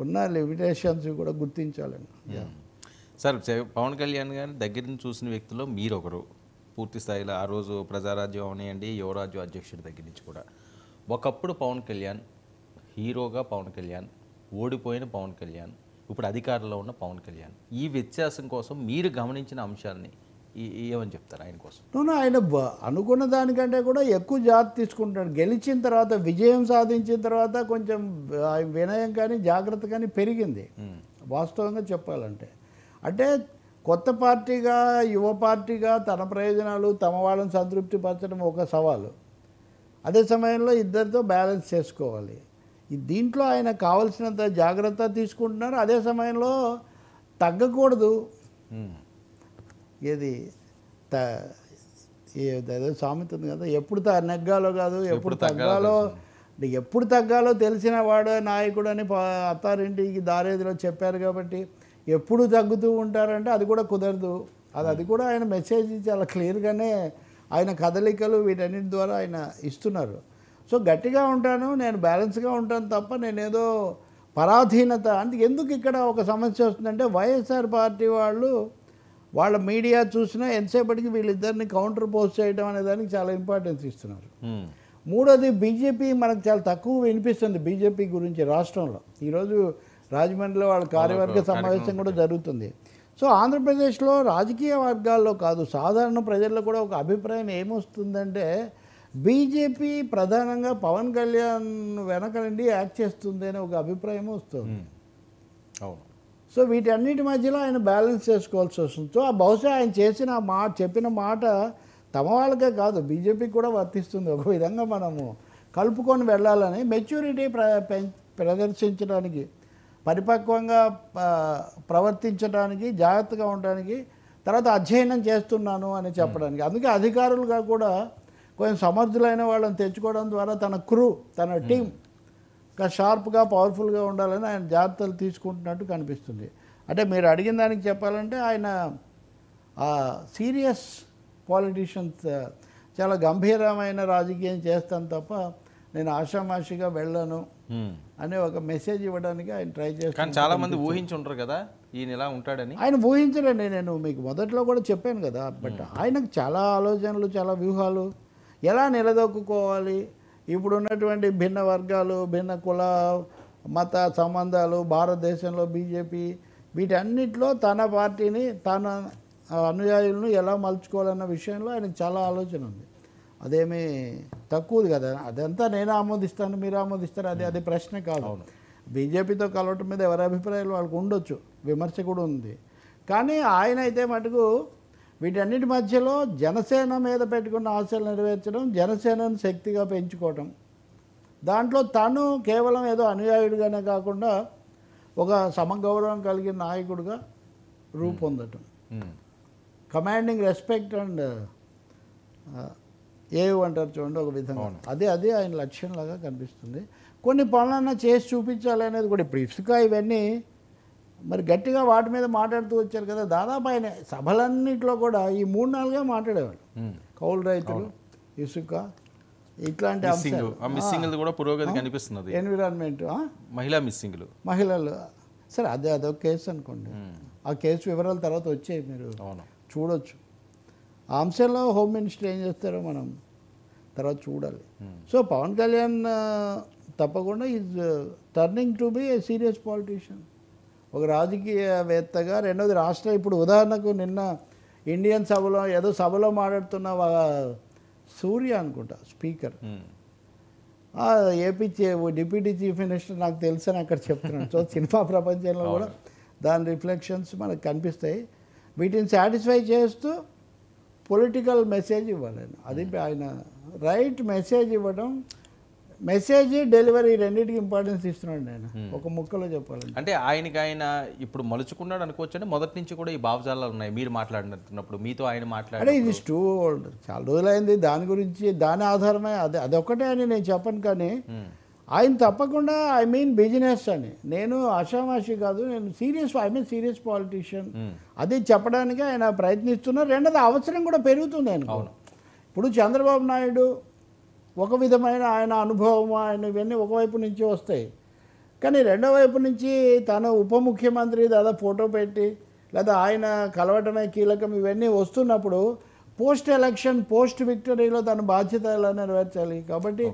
ఉన్న లిమిటేషన్స్ కూడా గుర్తించాలని. సార్, పవన్ కళ్యాణ్ గారిని దగ్గర నుంచి చూసిన వ్యక్తుల్లో మీరు ఒకరు, పూర్తి స్థాయిలో ఆ రోజు ప్రజారాజ్యం అవనియండి, యువరాజ్యం అధ్యక్షుడి దగ్గర నుంచి కూడా. ఒకప్పుడు పవన్ కళ్యాణ్ హీరోగా, పవన్ కళ్యాణ్ ఓడిపోయిన పవన్ కళ్యాణ్, ఇప్పుడు అధికారంలో ఉన్న పవన్ కళ్యాణ్, ఈ వ్యత్యాసం కోసం మీరు గమనించిన అంశాలని ఏమని చెప్తారు ఆయన కోసం? ఆయన అనుకున్న దానికంటే కూడా ఎక్కువ జాగ్రత్త తీసుకుంటాడు. గెలిచిన తర్వాత, విజయం సాధించిన తర్వాత కొంచెం వినయం కానీ జాగ్రత్త కానీ పెరిగింది వాస్తవంగా చెప్పాలంటే. అంటే కొత్త పార్టీగా, యువ పార్టీగా తన ప్రయోజనాలు, తమ వాళ్ళని సంతృప్తి పరచడం ఒక సవాలు, అదే సమయంలో ఇద్దరితో బ్యాలెన్స్ చేసుకోవాలి. దీంట్లో ఆయన కావలసినంత జాగ్రత్త తీసుకుంటున్నారు, అదే సమయంలో తగ్గకూడదు. ఏది ఏదో సామెత ఉంది కదా, ఎప్పుడు నెగ్గాలో కాదు ఎప్పుడు తగ్గాలో. ఎప్పుడు తగ్గాలో తెలిసిన వాడు నాయకుడు అని అత్తారింటికి దారేదిలో చెప్పారు. కాబట్టి ఎప్పుడు తగ్గుతూ ఉంటారంటే అది కూడా కుదరదు. అది కూడా ఆయన మెసేజ్ చాలా క్లియర్గానే ఆయన కదలికలు వీటన్నిటి ద్వారా ఆయన ఇస్తున్నారు. సో గట్టిగా ఉంటాను, నేను బ్యాలెన్స్గా ఉంటాను తప్ప నేనేదో పరాధీనత అంటే. ఎందుకు ఇక్కడ ఒక సమస్య వస్తుందంటే, వైఎస్ఆర్ పార్టీ వాళ్ళ మీడియా చూసినా ఎంతసేపటికి వీళ్ళిద్దరిని కౌంటర్ పోస్ట్ చేయడం అనే దానికి చాలా ఇంపార్టెన్స్ ఇస్తున్నారు. మూడోది, బీజేపీ మనకు చాలా తక్కువ వినిపిస్తుంది బీజేపీ గురించి రాష్ట్రంలో. ఈరోజు రాజమండ్రిలో వాళ్ళ కార్యవర్గ సమావేశం కూడా జరుగుతుంది. సో ఆంధ్రప్రదేశ్లో రాజకీయ వర్గాల్లో కాదు, సాధారణ ప్రజల్లో కూడా ఒక అభిప్రాయం ఏమొస్తుందంటే, బీజేపీ ప్రధానంగా పవన్ కళ్యాణ్ వెనక నుండి యాక్ట్ చేస్తుంది అనే ఒక అభిప్రాయం వస్తుంది. సో వీటన్నిటి మధ్యలో ఆయన బ్యాలెన్స్ చేసుకోవాల్సి వస్తుంది. సో బహుశా ఆయన చెప్పిన మాట తమ వాళ్ళకే కాదు, బీజేపీకి కూడా వర్తిస్తుంది. ఒక విధంగా మనము కలుపుకొని వెళ్ళాలని, మెచ్యూరిటీ ప్రదర్శించడానికి, పరిపక్వంగా ప్రవర్తించడానికి, జాగ్రత్తగా ఉండడానికి, తర్వాత అధ్యయనం చేస్తున్నాను అని చెప్పడానికి. అందుకే అధికారులుగా కూడా కొంచెం సమర్థులైన వాళ్ళని తెచ్చుకోవడం ద్వారా తన టీం షార్ప్గా, పవర్ఫుల్గా ఉండాలని ఆయన జాగ్రత్తలు తీసుకుంటున్నట్టు కనిపిస్తుంది. అంటే మీరు అడిగిన దానికి చెప్పాలంటే, ఆయన సీరియస్ పాలిటీషియన్స్, చాలా గంభీరమైన రాజకీయం చేస్తాను తప్ప నేను ఆషామాషిగా వెళ్ళను అనే ఒక మెసేజ్ ఇవ్వడానికి ఆయన ట్రై కానీ చేస్తాను. చాలా మంది ఊహించి ఉంటారు కదా ఈయన ఇలా ఉంటాడని. ఆయన ఊహించడండి, నేను మీకు మొదట్లో కూడా చెప్పాను కదా. బట్ ఆయనకు చాలా ఆలోచనలు, చాలా వ్యూహాలు, ఎలా నిలదొక్కుకోవాలి, ఇప్పుడు ఉన్నటువంటి భిన్న వర్గాలు, భిన్న కుల మత సంబంధాలు, భారతదేశంలో బీజేపీ, వీటన్నిటిలో తన పార్టీని, తన అనుయాయులను ఎలా మలుచుకోవాలన్న విషయంలో ఆయనకు చాలా ఆలోచన ఉంది. అదేమీ తక్కువది కదా. అదంతా నేను ఆమోదిస్తాను, మీరు ఆమోదిస్తారు, అది ప్రశ్న కాదు. బీజేపీతో కలవటం మీద ఎవరి అభిప్రాయాలు వాళ్ళకు ఉండొచ్చు, విమర్శ కూడా ఉంది. కానీ ఆయన అయితే మటుకు వీటన్నిటి మధ్యలో జనసేన మీద పెట్టుకున్న ఆశలు నెరవేర్చడం, జనసేనను శక్తిగా పెంచుకోవటం, దాంట్లో తను కేవలం ఏదో అనుయాయుడిగానే కాకుండా ఒక సమగౌరవం కలిగిన నాయకుడిగా రూపొందటం, కమాండింగ్ రెస్పెక్ట్ అండ్ అంటారు చూడండి ఒక విధంగా, అదే ఆయన లక్ష్యంలాగా కనిపిస్తుంది. కొన్ని పనులన్నా చేసి చూపించాలి అనేది కూడా. ఇప్పుడు ఇసుక ఇవన్నీ మరి గట్టిగా వాటి మీద మాట్లాడుతూ వచ్చారు కదా. దాదాపు ఆయన సభలన్నింటిలో కూడా ఈ 3-4గా మాట్లాడేవాళ్ళు. కౌలు రైతులు, ఇసుక, ఇట్లాంటి మిస్సింగ్ కూడా పురోగతి కనిపిస్తున్నది. ఎన్విరాన్మెంట్, మహిళలు, సరే అదొక కేసు అనుకోండి. ఆ కేసు వివరాల తర్వాత వచ్చాయి, మీరు చూడొచ్చు. ఆ అంశంలో హోమ్ మినిస్టర్ ఏం చేస్తారో మనం తర్వాత చూడాలి. సో పవన్ కళ్యాణ్ తప్పకుండా is turning to be A serious politician, ఒక రాజకీయవేత్తగా. రెండోది ఇప్పుడు ఉదాహరణకు నిన్న ఇండియన్ సభలో ఏదో సభలో మాట్లాడుతున్న సూర్య అనుకుంటా speaker, AP deputy chief minister నాకు తెలుసు అని అక్కడ చెప్తున్నాను. సో సినిమా ప్రపంచంలో కూడా దాని రిఫ్లెక్షన్స్ మనకు కనిపిస్తాయి. వీటిని సాటిస్ఫై చేస్తూ పొలిటికల్ మెసేజ్ ఇవ్వాలి. అది ఆయన రైట్ మెసేజ్ ఇవ్వడం, మెసేజ్ డెలివరీ రెండింటికి ఇంపార్టెన్స్ ఇస్తున్నాడు. నేను ఒక ముక్కలో చెప్పాలంటే, అంటే ఆయన ఇప్పుడు మలుచుకున్నాడు అనుకోవచ్చండి. మొదటి నుంచి కూడా ఈ భావజాలాలు ఉన్నాయి. మీరు మాట్లాడినప్పుడు మీతో ఆయన మాట్లాడే ఇది టూ ఓల్డ్, చాలా రోజులైంది. దాని గురించి దాని ఆధారమే అదొక్కటే అని నేను చెప్పను. కానీ ఆయన తప్పకుండా బిజినెస్ అని, నేను ఆషామాషి కాదు, నేను సీరియస్ పాలిటీషియన్ అది చెప్పడానికి ఆయన ప్రయత్నిస్తున్నారు. రెండోది అవసరం కూడా పెరుగుతుంది ఆయన. ఇప్పుడు చంద్రబాబు నాయుడు ఒక విధమైన ఆయన అనుభవం, ఆయన ఇవన్నీ ఒకవైపు నుంచి వస్తాయి. కానీ రెండో వైపు నుంచి తన ఉప ముఖ్యమంత్రి దాదాపు ఫోటో పెట్టి, లేదా ఆయన కలవటమే కీలకం, ఇవన్నీ వస్తున్నప్పుడు పోస్ట్ ఎలక్షన్, పోస్ట్ విక్టరీలో తన బాధ్యత ఎలా నెరవేర్చాలి. కాబట్టి